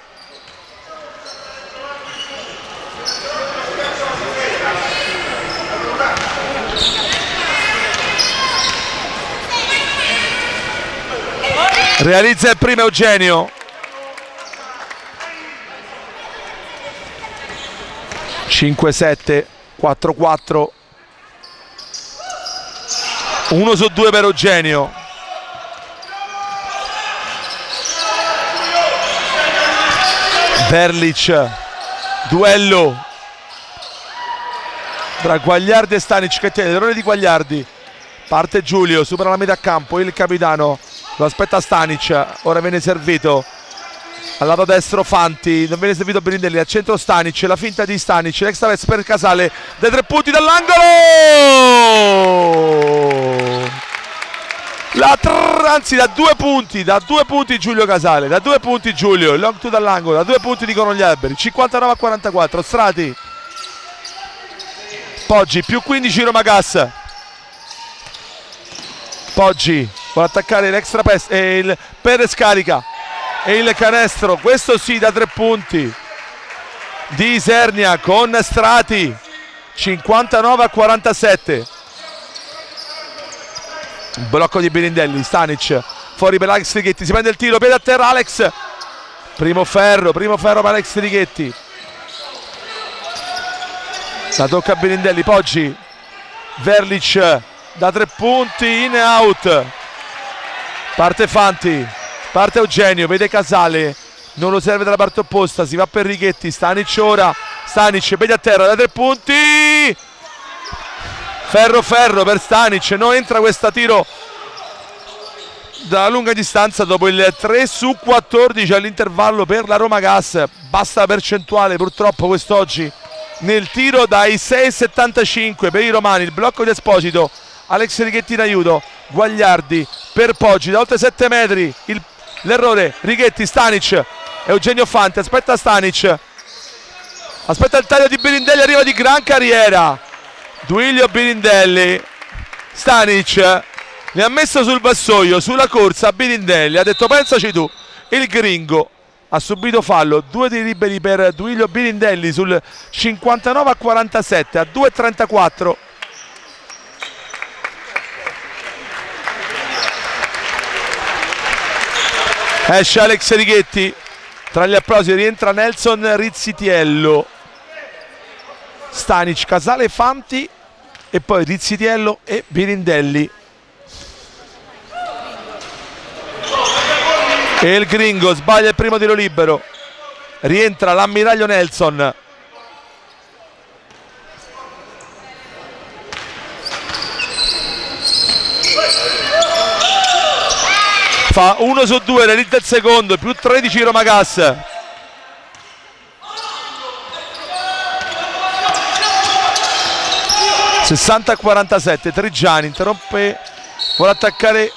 Realizza il primo Eugenio, 5-7, 4-4, 1 su 2 per Eugenio. Verlic, duello tra Guagliardi e Stanic, che tiene l'errore di Guagliardi, parte Giulio, supera la metà campo, il capitano lo aspetta Stanic, ora viene servito al lato destro Fanti, non viene servito Birindelli, al centro Stanic, la finta di Stanic, l'extra pass per Casale, dai 3 punti dall'angolo, anzi da 2 punti Giulio Casale, da 2 punti Giulio, il long two dall'angolo, da 2 punti dicono gli alberi, 59-44, Strati, Poggi, più 15 Roma Cassa, Poggi vuole attaccare l'extra pass e il per scarica e il canestro, questo sì da 3 punti di Isernia con Strati, 59-47. Blocco di Birindelli, Stanic fuori per Alex Righetti, si prende il tiro, piede a terra Alex, primo ferro per Alex Righetti, la tocca a Birindelli, Poggi, Verlic da 3 punti in out, parte Fanti, parte Eugenio, vede Casale, non lo serve dalla parte opposta, si va per Righetti, Stanic ora Stanic, piedi a terra da 3 punti, ferro per Stanic, non entra questo tiro da lunga distanza dopo il 3/14 all'intervallo per la Roma Gas. Basta la percentuale purtroppo quest'oggi nel tiro dai 6,75 per i romani. Il blocco di Esposito, Alex Righetti in aiuto, Guagliardi per Poggi da oltre 7 metri, l'errore, Righetti, Stanic, Eugenio Fante, aspetta Stanic, aspetta il taglio di Birindelli, arriva di gran carriera Duilio Birindelli. Stanic ne ha messo sul vassoio, sulla corsa Birindelli, ha detto pensaci tu. Il gringo ha subito fallo, 2 tiri liberi per Duilio Birindelli sul 59-47 a 2,34. Esce Alex Righetti, tra gli applausi rientra Nelson Rizzitiello, Stanic, Casale, Fanti e poi Rizzitiello e Birindelli. E il gringo sbaglia il primo tiro libero, rientra l'ammiraglio Nelson. Fa 1 su 2, realizza il secondo, più 13 Roma Gas. (60-47), Trigiani interrompe, vuole attaccare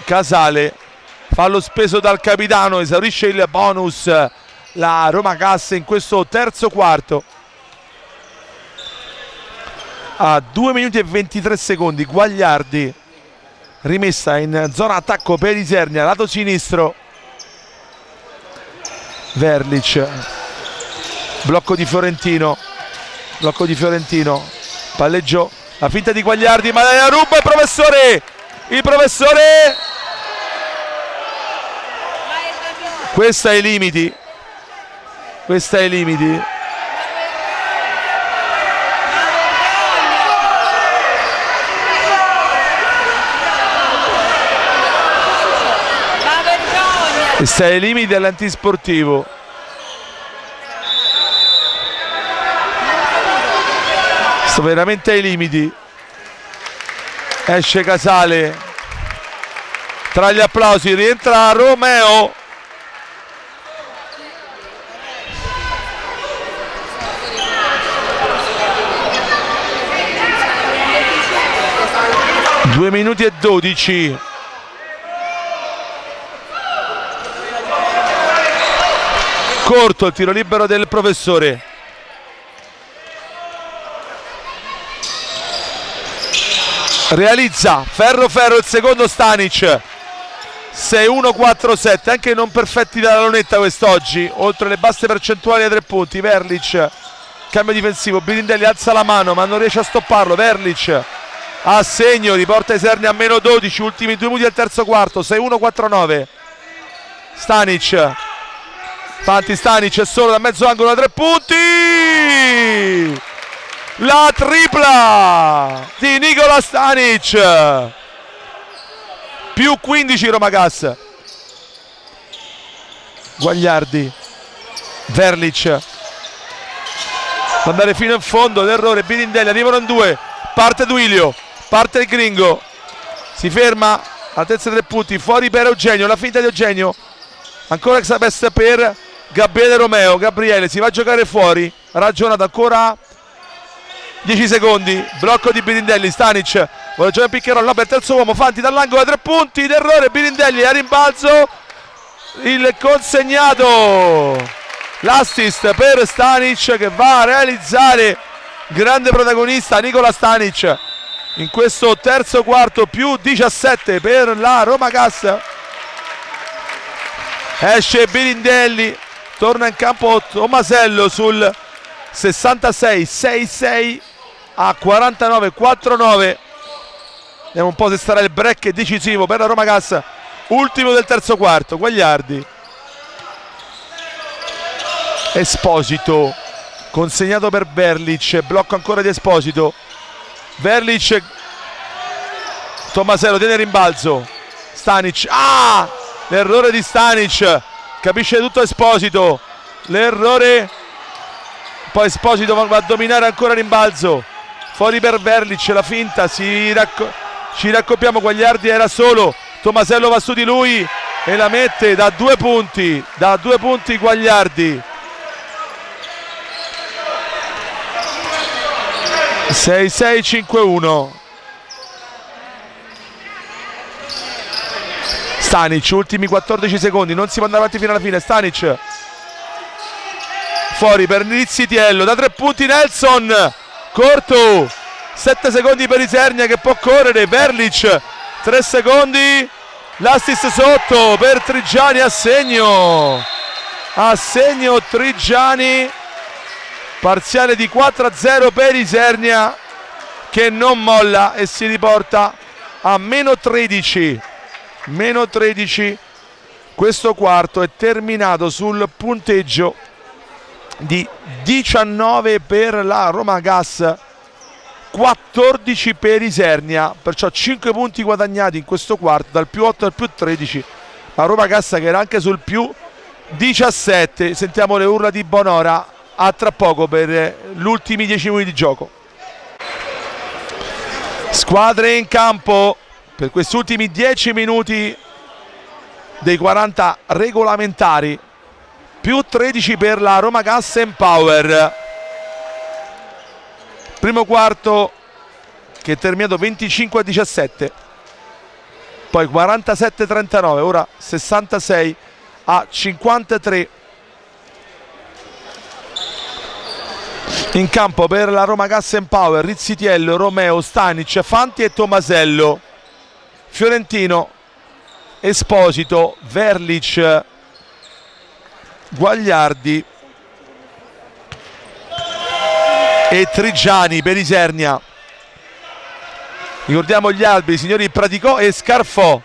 Casale, fallo speso dal capitano, esaurisce il bonus la Roma Gas in questo terzo quarto. A 2 minuti e 23 secondi Guagliardi, rimessa in zona attacco per Isernia, lato sinistro, Verlic, blocco di Fiorentino, palleggio, la finta di Guagliardi, ma la ruba il professore, questa ai limiti, questa ai limiti dell'antisportivo. Sto veramente ai limiti. Esce Casale, tra gli applausi rientra Romeo. Due minuti e 12. Corto il tiro libero del professore. Realizza ferro il secondo Stanic. 6-1-4-7, anche non perfetti dalla lunetta quest'oggi, oltre le basse percentuali a 3 punti. Verlic, cambio difensivo, Birindelli alza la mano ma non riesce a stopparlo. Verlic a segno, riporta Isernia a meno 12, ultimi 2 minuti del terzo quarto. 6-1-4-9. Stanic, Fanti, Stanic è solo da mezzo angolo da 3 punti, la tripla di Nicola Stanic, più 15 Roma Gas. Guagliardi, Verlic, andare fino in fondo, l'errore, Birindelli, arrivano in 2, parte Duilio, parte il gringo, si ferma altezza 3 punti, fuori per Eugenio, la finta di Eugenio, ancora Exapest per Gabriele Romeo. Gabriele si va a giocare fuori, ragionato ancora 10 secondi, blocco di Birindelli. Stanic vuole giocare in pick and roll, no, per terzo uomo, Fanti dall'angolo da 3 punti, l'errore, Birindelli a rimbalzo, il consegnato, l'assist per Stanic che va a realizzare, grande protagonista Nicola Stanic in questo terzo quarto, più 17 per la Roma Gas. Esce Birindelli, torna in campo Tomasello sul 66-6-6 a 49-49. Vediamo un po' se sarà il break decisivo per la Roma Gas, ultimo del terzo quarto. Guagliardi, Esposito consegnato per Verlic, blocco ancora di Esposito, Verlic, Tomasello tiene il rimbalzo, Stanic, l'errore di Stanic, capisce tutto Esposito, l'errore poi Esposito va a dominare ancora rimbalzo, fuori per Verlic, la finta, ci raccoppiamo, Guagliardi era solo, Tomasello va su di lui e la mette da 2 punti, Guagliardi. 6-6-5-1. Stanic, ultimi 14 secondi, non si può andare avanti fino alla fine. Stanic fuori per Rizzitiello, da 3 punti Nelson, corto, 7 secondi per Isernia che può correre. Verlic, 3 secondi, l'assist sotto per Trigiani, a segno Trigiani, parziale di 4-0 per Isernia che non molla e si riporta a meno 13. Questo quarto è terminato sul punteggio di 19 per la Roma Gas, 14 per Isernia, perciò 5 punti guadagnati in questo quarto, dal più 8 al più 13. La Roma Gas che era anche sul più 17. Sentiamo le urla di Bonora. A tra poco per gli ultimi 10 minuti di gioco. Squadre in campo per questi ultimi 10 minuti dei 40 regolamentari, più 13 per la Roma Gas Empower. Primo quarto che è terminato 25-17, poi 47-39, ora 66-53. In campo per la Roma Gas Empower Rizzitiello, Romeo, Stanic, Fanti e Tomasello. Fiorentino, Esposito, Verlic, Guagliardi e Trigiani per Isernia. Ricordiamo gli alberi, signori Praticò e Scarfò.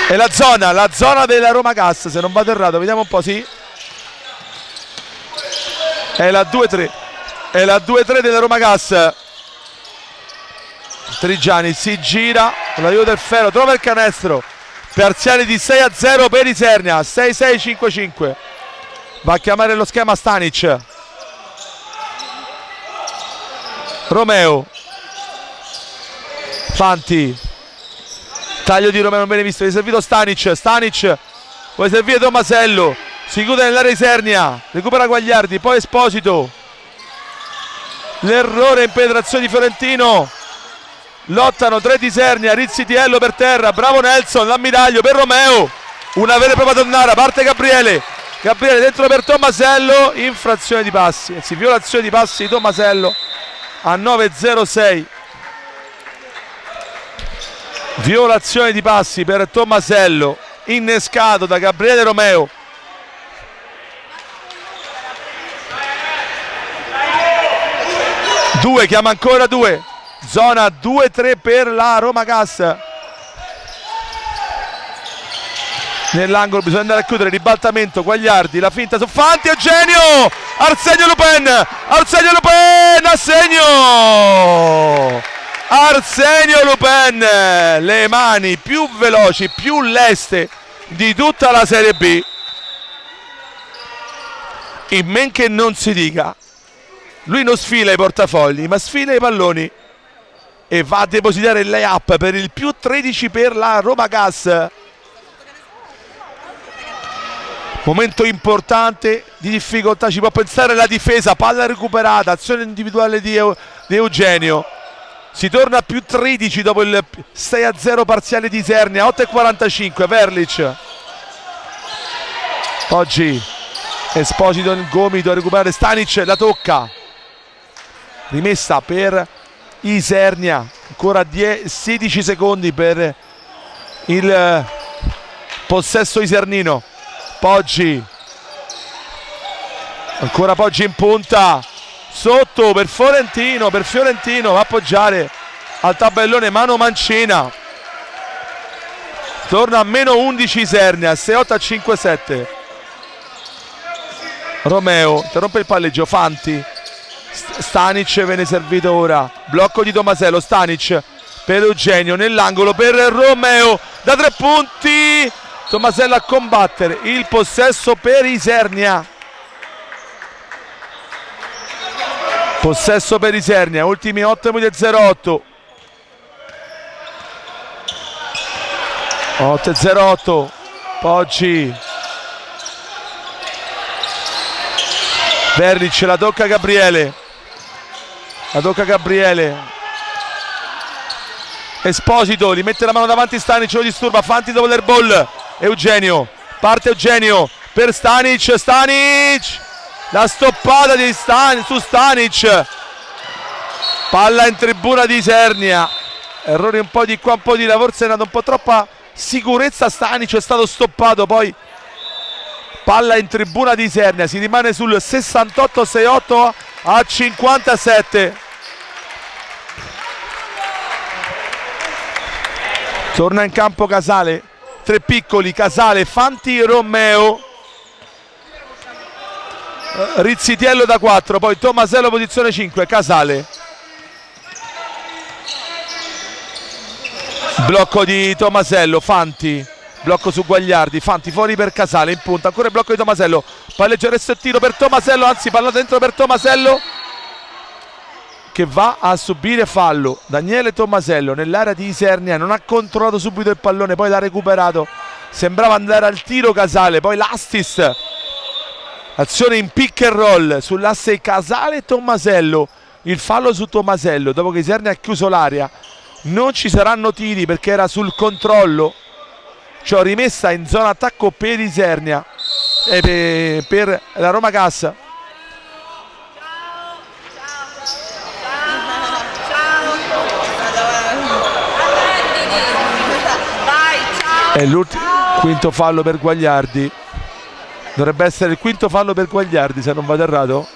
E la zona della Roma Gas, se non vado errato, vediamo un po', sì. È la 2-3. È la 2-3 della Roma Gas. Trigiani si gira con l'aiuto del Ferro, trova il canestro. Parziale di 6-0 per Isernia, 6-6-5-5. Va a chiamare lo schema Stanic. Romeo, Fanti, taglio di Romeo non bene visto, è servito Stanic, vuole servire Tomasello, si chiude nell'area Isernia, recupera Guagliardi, poi Esposito, l'errore in penetrazione di Fiorentino, lottano 3 di Isernia, Rizzitiello per terra, bravo Nelson, l'ammiraglio per Romeo, una vera e propria tonnara, parte Gabriele dentro per Tomasello, infrazione di passi, anzi violazione di passi di Tomasello a 9-0-6. Violazione di passi per Tomasello, innescato da Gabriele Romeo. Due, chiama ancora 2. Zona 2-3 per la Roma Gas. Nell'angolo bisogna andare a chiudere, ribaltamento, Guagliardi, la finta su Fanti, Eugenio! Arsenio Lupin, a segno! Arsenio Lupin, le mani più veloci, più leste di tutta la Serie B. In men che non si dica, lui non sfila i portafogli, ma sfila i palloni e va a depositare il layup per il più 13 per la Roma Gas. Momento importante di difficoltà, ci può pensare la difesa, palla recuperata, azione individuale di Eugenio. Si torna a più 13 dopo il 6-0 parziale di Isernia, 8-45, Verlic. Oggi Esposito nel gomito a recuperare Stanic, la tocca. Rimessa per Isernia, ancora 16 secondi per il possesso isernino. Poggi, ancora Poggi in punta, sotto per Fiorentino, va a appoggiare al tabellone Mano Mancina. Torna a meno 11 Isernia, 6-8-5-7. Romeo interrompe il palleggio, Fanti, Stanic viene servito ora, blocco di Tomasello, Stanic per Eugenio nell'angolo per Romeo, da 3 punti Tomasello a combattere il possesso per Isernia. Possesso per Isernia, ultimi 8 minuti e 08. 8-08. Poggi. Verlic la tocca Gabriele. Esposito, gli mette la mano davanti Stanic, lo disturba. Fanti dopo l'airball. Eugenio. Parte Eugenio per Stanic. La stoppata di su Stanic. Palla in tribuna di Isernia. Errore un po' di qua, un po' di là. Forse è andato un po' troppa sicurezza. Stanic è stato stoppato. Poi palla in tribuna di Isernia. Si rimane sul 68-68 a 57. Torna in campo Casale. Tre piccoli, Casale, Fanti, Romeo. Rizzitiello da 4, poi Tomasello posizione 5, Casale. Blocco di Tomasello, Fanti. Blocco su Guagliardi, Fanti fuori per Casale, in punta, ancora il blocco di Tomasello. Palleggio resto e tiro per Tomasello, anzi palla dentro per Tomasello, che va a subire fallo. Daniele Tomasello nell'area di Isernia, non ha controllato subito il pallone, poi l'ha recuperato. Sembrava andare al tiro Casale, poi l'Astis. Azione in pick and roll sull'asse Casale e Tomasello. Il fallo su Tomasello dopo che Isernia ha chiuso l'area. Non ci saranno tiri perché era sul controllo. Cioè rimessa in zona attacco per Isernia e per la Roma Cassa. È l'ultimo quinto fallo per Guagliardi. Dovrebbe essere il quinto fallo per Guagliardi, se non vado errato.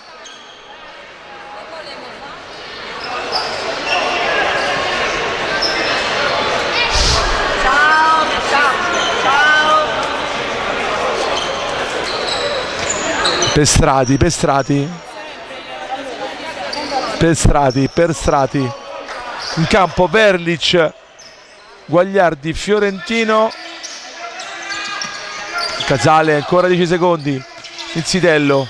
Perstrati. In campo Verlic, Guagliardi, Fiorentino. Casale, ancora 10 secondi. Rizzitiello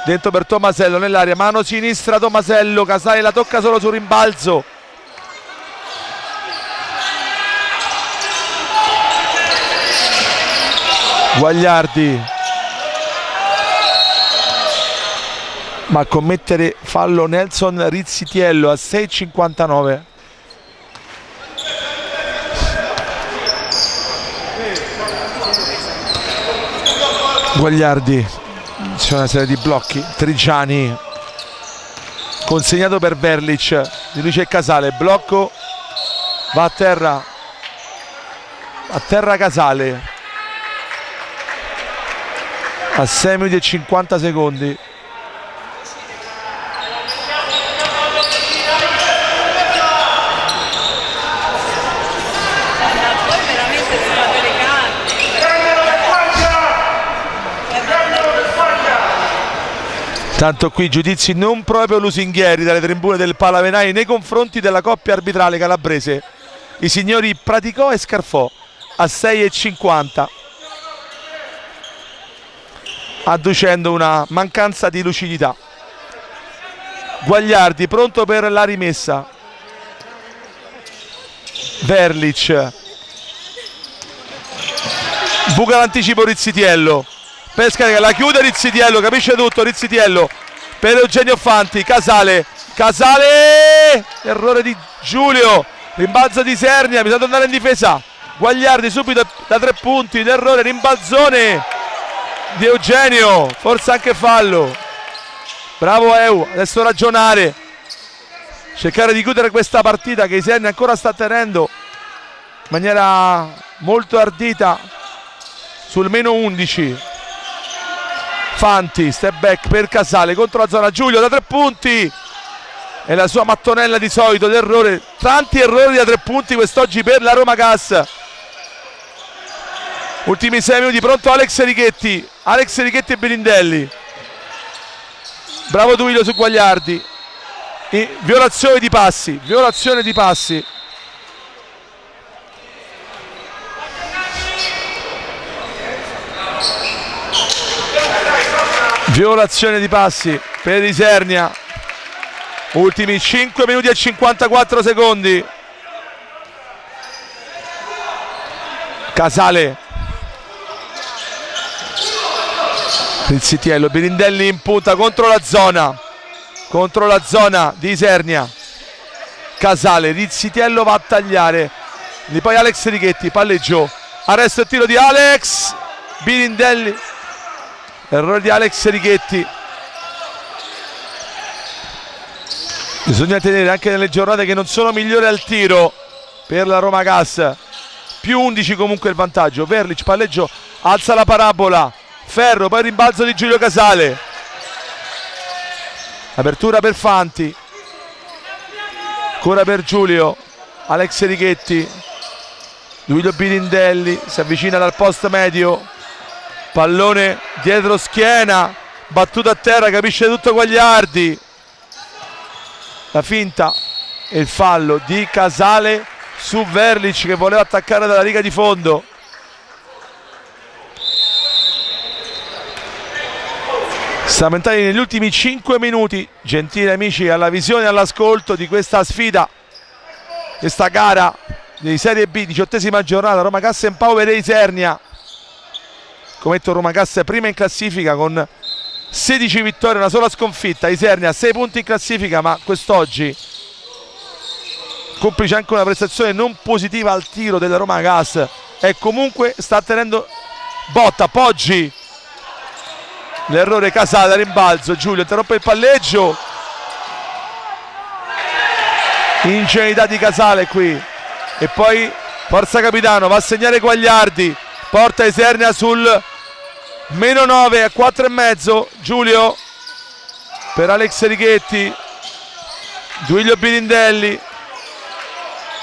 dentro per Tomasello nell'area, mano sinistra Tomasello, Casale la tocca solo sul rimbalzo. Guagliardi, ma a commettere fallo Nelson Rizzitiello a 6,59. Guagliardi, c'è una serie di blocchi. Trigiani consegnato per Verlic, di lui c'è Casale, blocco, va a terra Casale a 6 minuti e 50 secondi. Tanto qui giudizi non proprio lusinghieri dalle tribune del Palavenai nei confronti della coppia arbitrale calabrese, i signori Praticò e Scarfò, a 6,50, adducendo una mancanza di lucidità. Guagliardi pronto per la rimessa. Verlic, buca l'anticipo Rizzitiello. Pesca che la chiude Rizzitiello, capisce tutto Rizzitiello per Eugenio Fanti. Casale, errore di Giulio, rimbalzo di Isernia, bisogna tornare in difesa. Guagliardi subito da 3 punti, l'errore, rimbalzone di Eugenio, forse anche fallo. Bravo Eu, adesso ragionare, cercare di chiudere questa partita che Isernia ancora sta tenendo in maniera molto ardita sul meno 11. Fanti, step back per Casale contro la zona, Giulio da 3 punti e la sua mattonella di solito d'errore, tanti errori da 3 punti quest'oggi per la Roma Cassa. Ultimi 6 minuti, pronto Alex Righetti e Belindelli. Bravo Duilio su Guagliardi, violazione di passi. Violazione di passi per Isernia. Ultimi 5 minuti e 54 secondi. Casale, Rizzitiello, Birindelli in punta contro la zona di Isernia. Casale, Rizzitiello va a tagliare, di poi Alex Righetti, palleggio, arresto e tiro di Alex. Birindelli, errore di Alex Righetti. Bisogna tenere anche nelle giornate che non sono migliori al tiro per la Roma Gas. Più 11 comunque il vantaggio. Verlic, palleggio, alza la parabola. Ferro, poi rimbalzo di Giulio Casale. Apertura per Fanti. Ancora per Giulio. Alex Righetti. Duilio Birindelli si avvicina dal post medio. Pallone dietro schiena. Battuto a terra, capisce tutto Guagliardi. La finta e il fallo di Casale su Verlic che voleva attaccare dalla riga di fondo. Siamo entrati negli ultimi 5 minuti, gentili amici, alla visione e all'ascolto di questa sfida, questa gara di Serie B, 18ª giornata, Roma Gas Empower e Isernia. Come detto, Roma Gas prima in classifica con 16 vittorie, una sola sconfitta. Isernia 6 punti in classifica, ma quest'oggi, complice anche una prestazione non positiva al tiro della Roma Gas, e comunque sta tenendo botta. Poggi, l'errore Casale a rimbalzo, Giulio interrompe il palleggio, ingenuità di Casale qui, e poi forza capitano, va a segnare Guagliardi, porta Isernia sul -9 a 4,5. Giulio per Alex Righetti, Duilio Birindelli,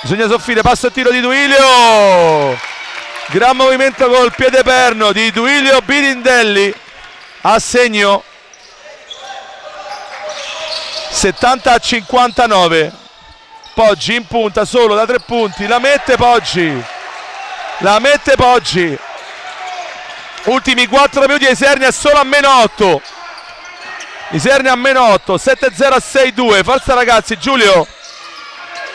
bisogna soffrire, passo e tiro di Duilio, gran movimento col piede perno di Duilio Birindelli, a segno 70-59. Poggi in punta solo da 3 punti, la mette Poggi, ultimi 4 minuti. Isernia solo a -8, Isernia a -8, 7-0 a 6-2. Forza ragazzi. Giulio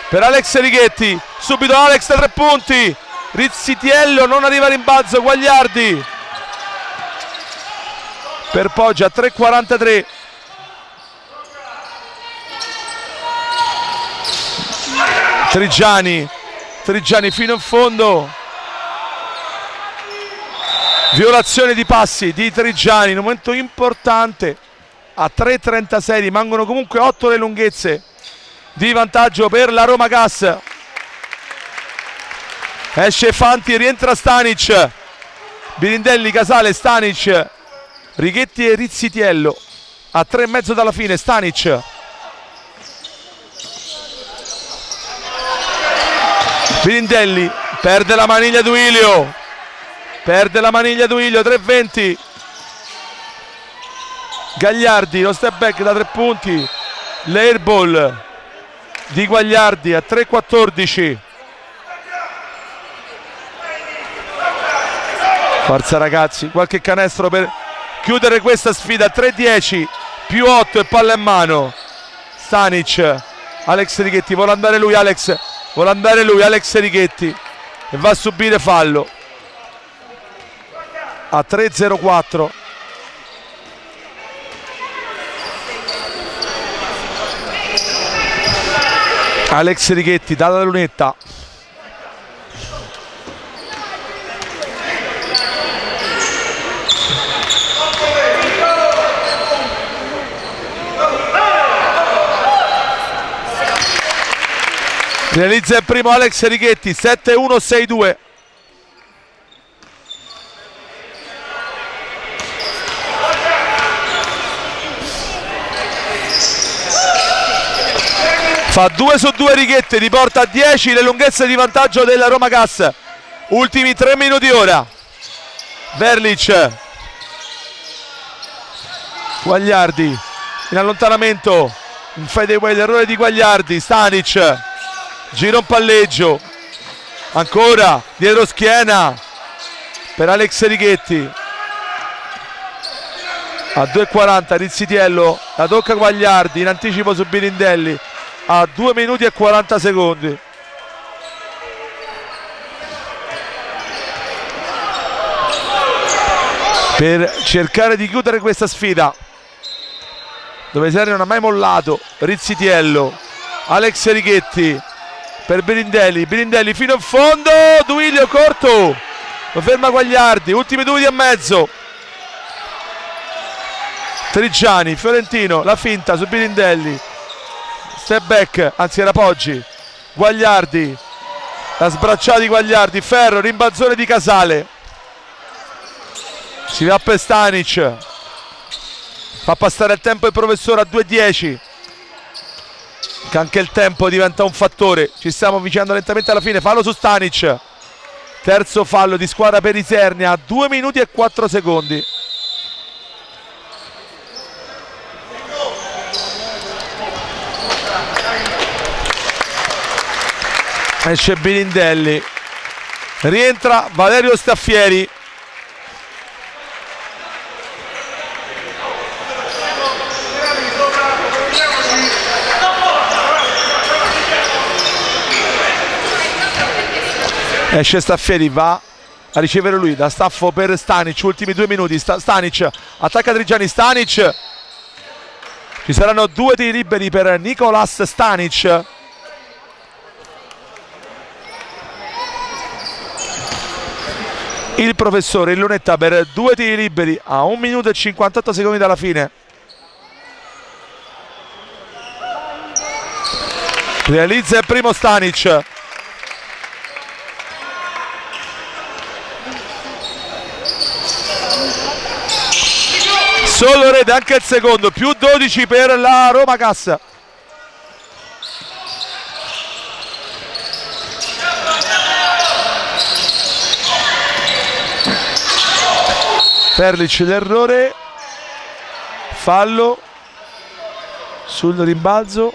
per Alex Righetti, subito Alex da 3 punti, Rizzitiello non arriva a rimbalzo, Guagliardi per Poggi a 3,43. Trigiani fino in fondo, violazione di passi di Trigiani, un momento importante. A 3,36 rimangono comunque 8 le lunghezze di vantaggio per la Roma Gas. Esce Fanti, rientra Stanic, Birindelli, Casale, Stanic, Righetti e Rizzitiello a 3,5 dalla fine. Stanic, Birindelli, perde la maniglia Duilio, 3,20. Gagliardi, lo step back da 3 punti, l'airball di Guagliardi a 3,14. Forza ragazzi, qualche canestro per chiudere questa sfida. 3-10 più 8 e palla in mano. Stanic, Alex Righetti, vuole andare lui Alex Righetti, e va a subire fallo a 3-0-4. Alex Righetti dalla lunetta, realizza il primo Alex Righetti, 7-1-6-2. Fa 2 su 2 Righetti, riporta a 10 le lunghezze di vantaggio della Roma Gas. Ultimi 3 minuti ora. Verlic, Guagliardi in allontanamento, un fadeaway, l'errore di Guagliardi. Stanic, gira un palleggio, ancora dietro schiena per Alex Righetti. A 2,40 Rizzitiello, la tocca Quagliardi, in anticipo su Birindelli, a 2 minuti e 40 secondi. Per cercare di chiudere questa sfida, dove Serie non ha mai mollato. Rizzitiello, Alex Righetti per Birindelli, Birindelli fino in fondo, Duilio corto, lo ferma Quagliardi, ultimi 2 minuti e mezzo. Trigiani, Fiorentino, la finta su Birindelli, step back, anzi era Poggi, Quagliardi, la sbracciata di Quagliardi, ferro, rimbalzone di Casale, si va per Stanic, fa passare il tempo il professore a 2,10, che anche il tempo diventa un fattore. Ci stiamo avvicinando lentamente alla fine. Fallo su Stanic, terzo fallo di squadra per Isernia a 2 minuti e 4 secondi. Esce Birindelli, rientra Valerio Staffieri. Esce Staffieri, va a ricevere lui, da Staffo per Stanic, ultimi 2 minuti. Stanic attacca Trigiani, Stanic, ci saranno 2 tiri liberi per Nicolas Stanic. Il professore in lunetta per 2 tiri liberi a 1 minuto e 58 secondi dalla fine. Realizza il primo Stanic. Solo rete anche il secondo, più 12 per la Roma Cassa. Perlic l'errore, fallo sul rimbalzo,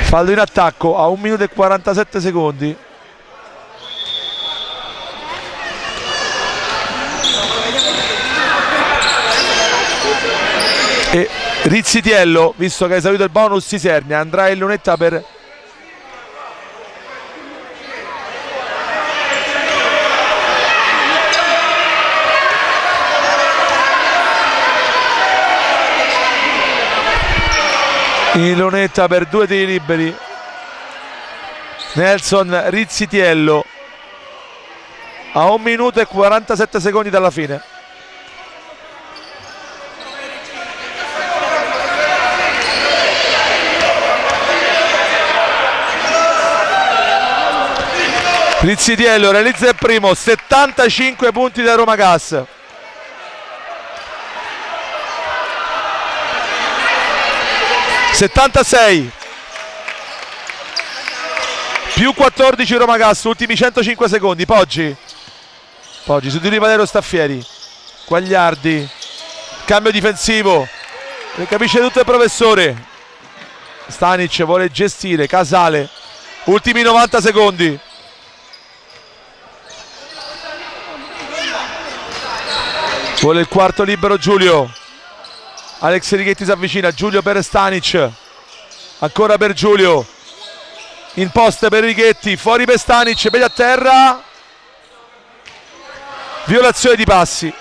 fallo in attacco a 1 minuto e 47 secondi. E Rizzitiello, visto che ha esaurito il bonus Isernia, andrà in lunetta per in lunetta per 2 tiri liberi. Nelson Rizzitiello a 1 minuto e 47 secondi dalla fine. Rizzitiello realizza il primo, 75 punti da Roma Gas. (76) più 14 Roma Gas, ultimi 105 secondi. Poggi su di Valerio Staffieri, Quagliardi, cambio difensivo, capisce tutto il professore. Stanic vuole gestire, Casale, ultimi 90 secondi. Vuole il quarto libero Giulio. Alex Righetti si avvicina, Giulio per Stanic, ancora per Giulio, in post per Righetti, fuori per Stanic, piedi a terra, violazione di passi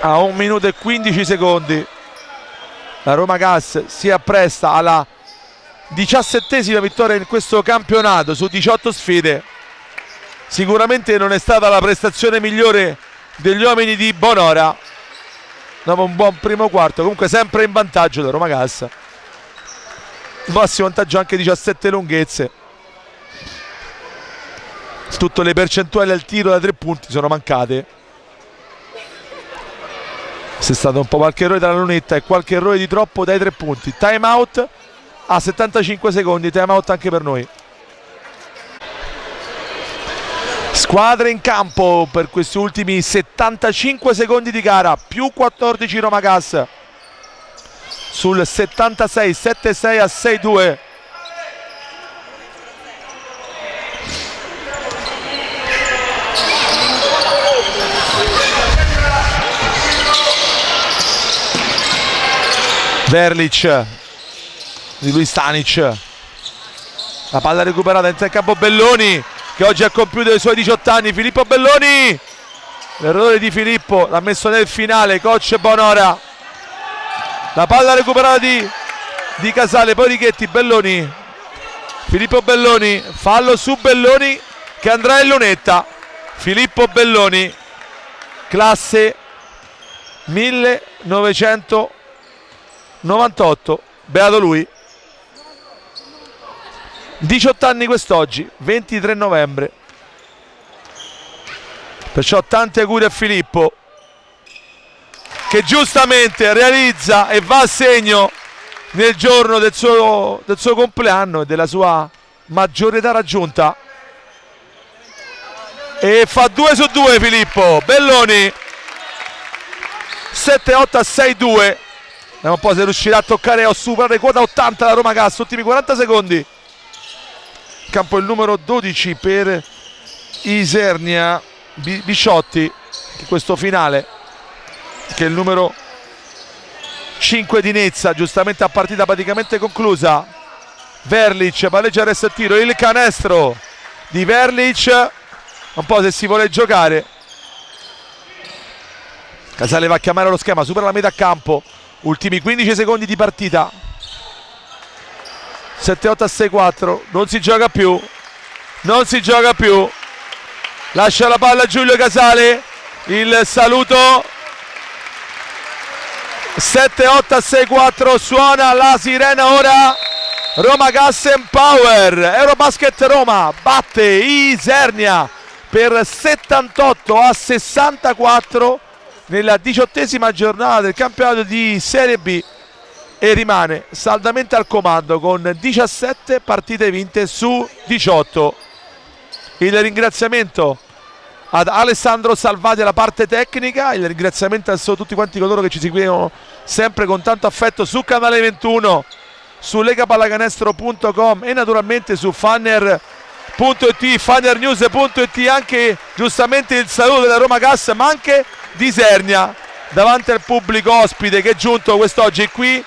a 1 minuto e 15 secondi. La Roma Gas si appresta alla 17ª vittoria in questo campionato su 18 sfide. Sicuramente non è stata la prestazione migliore degli uomini di Bonora dopo un buon primo quarto, comunque sempre in vantaggio da Roma Gas, massimo vantaggio anche 17 lunghezze. Tutte le percentuali al tiro da 3 punti sono mancate. C'è stato un po' qualche errore dalla lunetta e qualche errore di troppo dai 3 punti. Time out a 75 secondi, time out anche per noi. Squadre in campo per questi ultimi 75 secondi di gara, più 14 Roma Gas sul 76, 7-6 a 6-2. Verlic di lui Stanic, la palla recuperata in campo Belloni che oggi ha compiuto i suoi 18 anni. Filippo Belloni, l'errore di Filippo l'ha messo nel finale coach Bonora. La palla recuperata di Casale, poi Righetti, Belloni, Filippo Belloni, fallo su Belloni che andrà in lunetta. Filippo Belloni, classe 1998, beato lui. 18 anni quest'oggi, 23 novembre. Perciò tanti auguri a Filippo, che giustamente realizza e va a segno nel giorno del suo compleanno e della sua maggiore età raggiunta. E fa 2 su 2 Filippo Belloni, 7-8-6-2. Vediamo un po' se riuscirà a toccare o superare quota 80 la Roma Gas. Ultimi 40 secondi. Campo il numero 12 per Isernia, Bisciotti, che questo finale, che è il numero 5 di Nezza, giustamente a partita praticamente conclusa. Verlic palleggia, resta il tiro, il canestro di Verlic, un po' se si vuole giocare. Casale va a chiamare lo schema, supera la metà campo, ultimi 15 secondi di partita. 7-8-6-4, non si gioca più, lascia la palla a Giulio Casale, il saluto. 7-8-6-4, suona la sirena ora. Roma Gas Power, Eurobasket Roma batte Isernia per 78-64 nella 18ª giornata del campionato di Serie B e rimane saldamente al comando con 17 partite vinte su 18. Il ringraziamento ad Alessandro Salvati alla parte tecnica, il ringraziamento a tutti quanti coloro che ci seguivano sempre con tanto affetto su Canale 21, su legapallacanestro.com e naturalmente su Fanner.it, fannernews.it. Anche giustamente il saluto della Roma Gas, ma anche di Isernia davanti al pubblico ospite che è giunto quest'oggi qui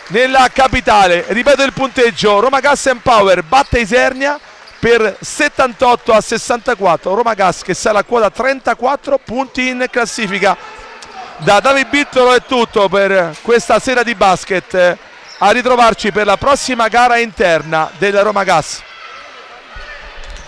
nella capitale. Ripeto il punteggio: Roma Gas Power batte Isernia per 78-64. Roma Gas che sale a quota 34 punti in classifica. Da David Bittolo è tutto per questa sera di basket. A ritrovarci per la prossima gara interna della Roma Gas.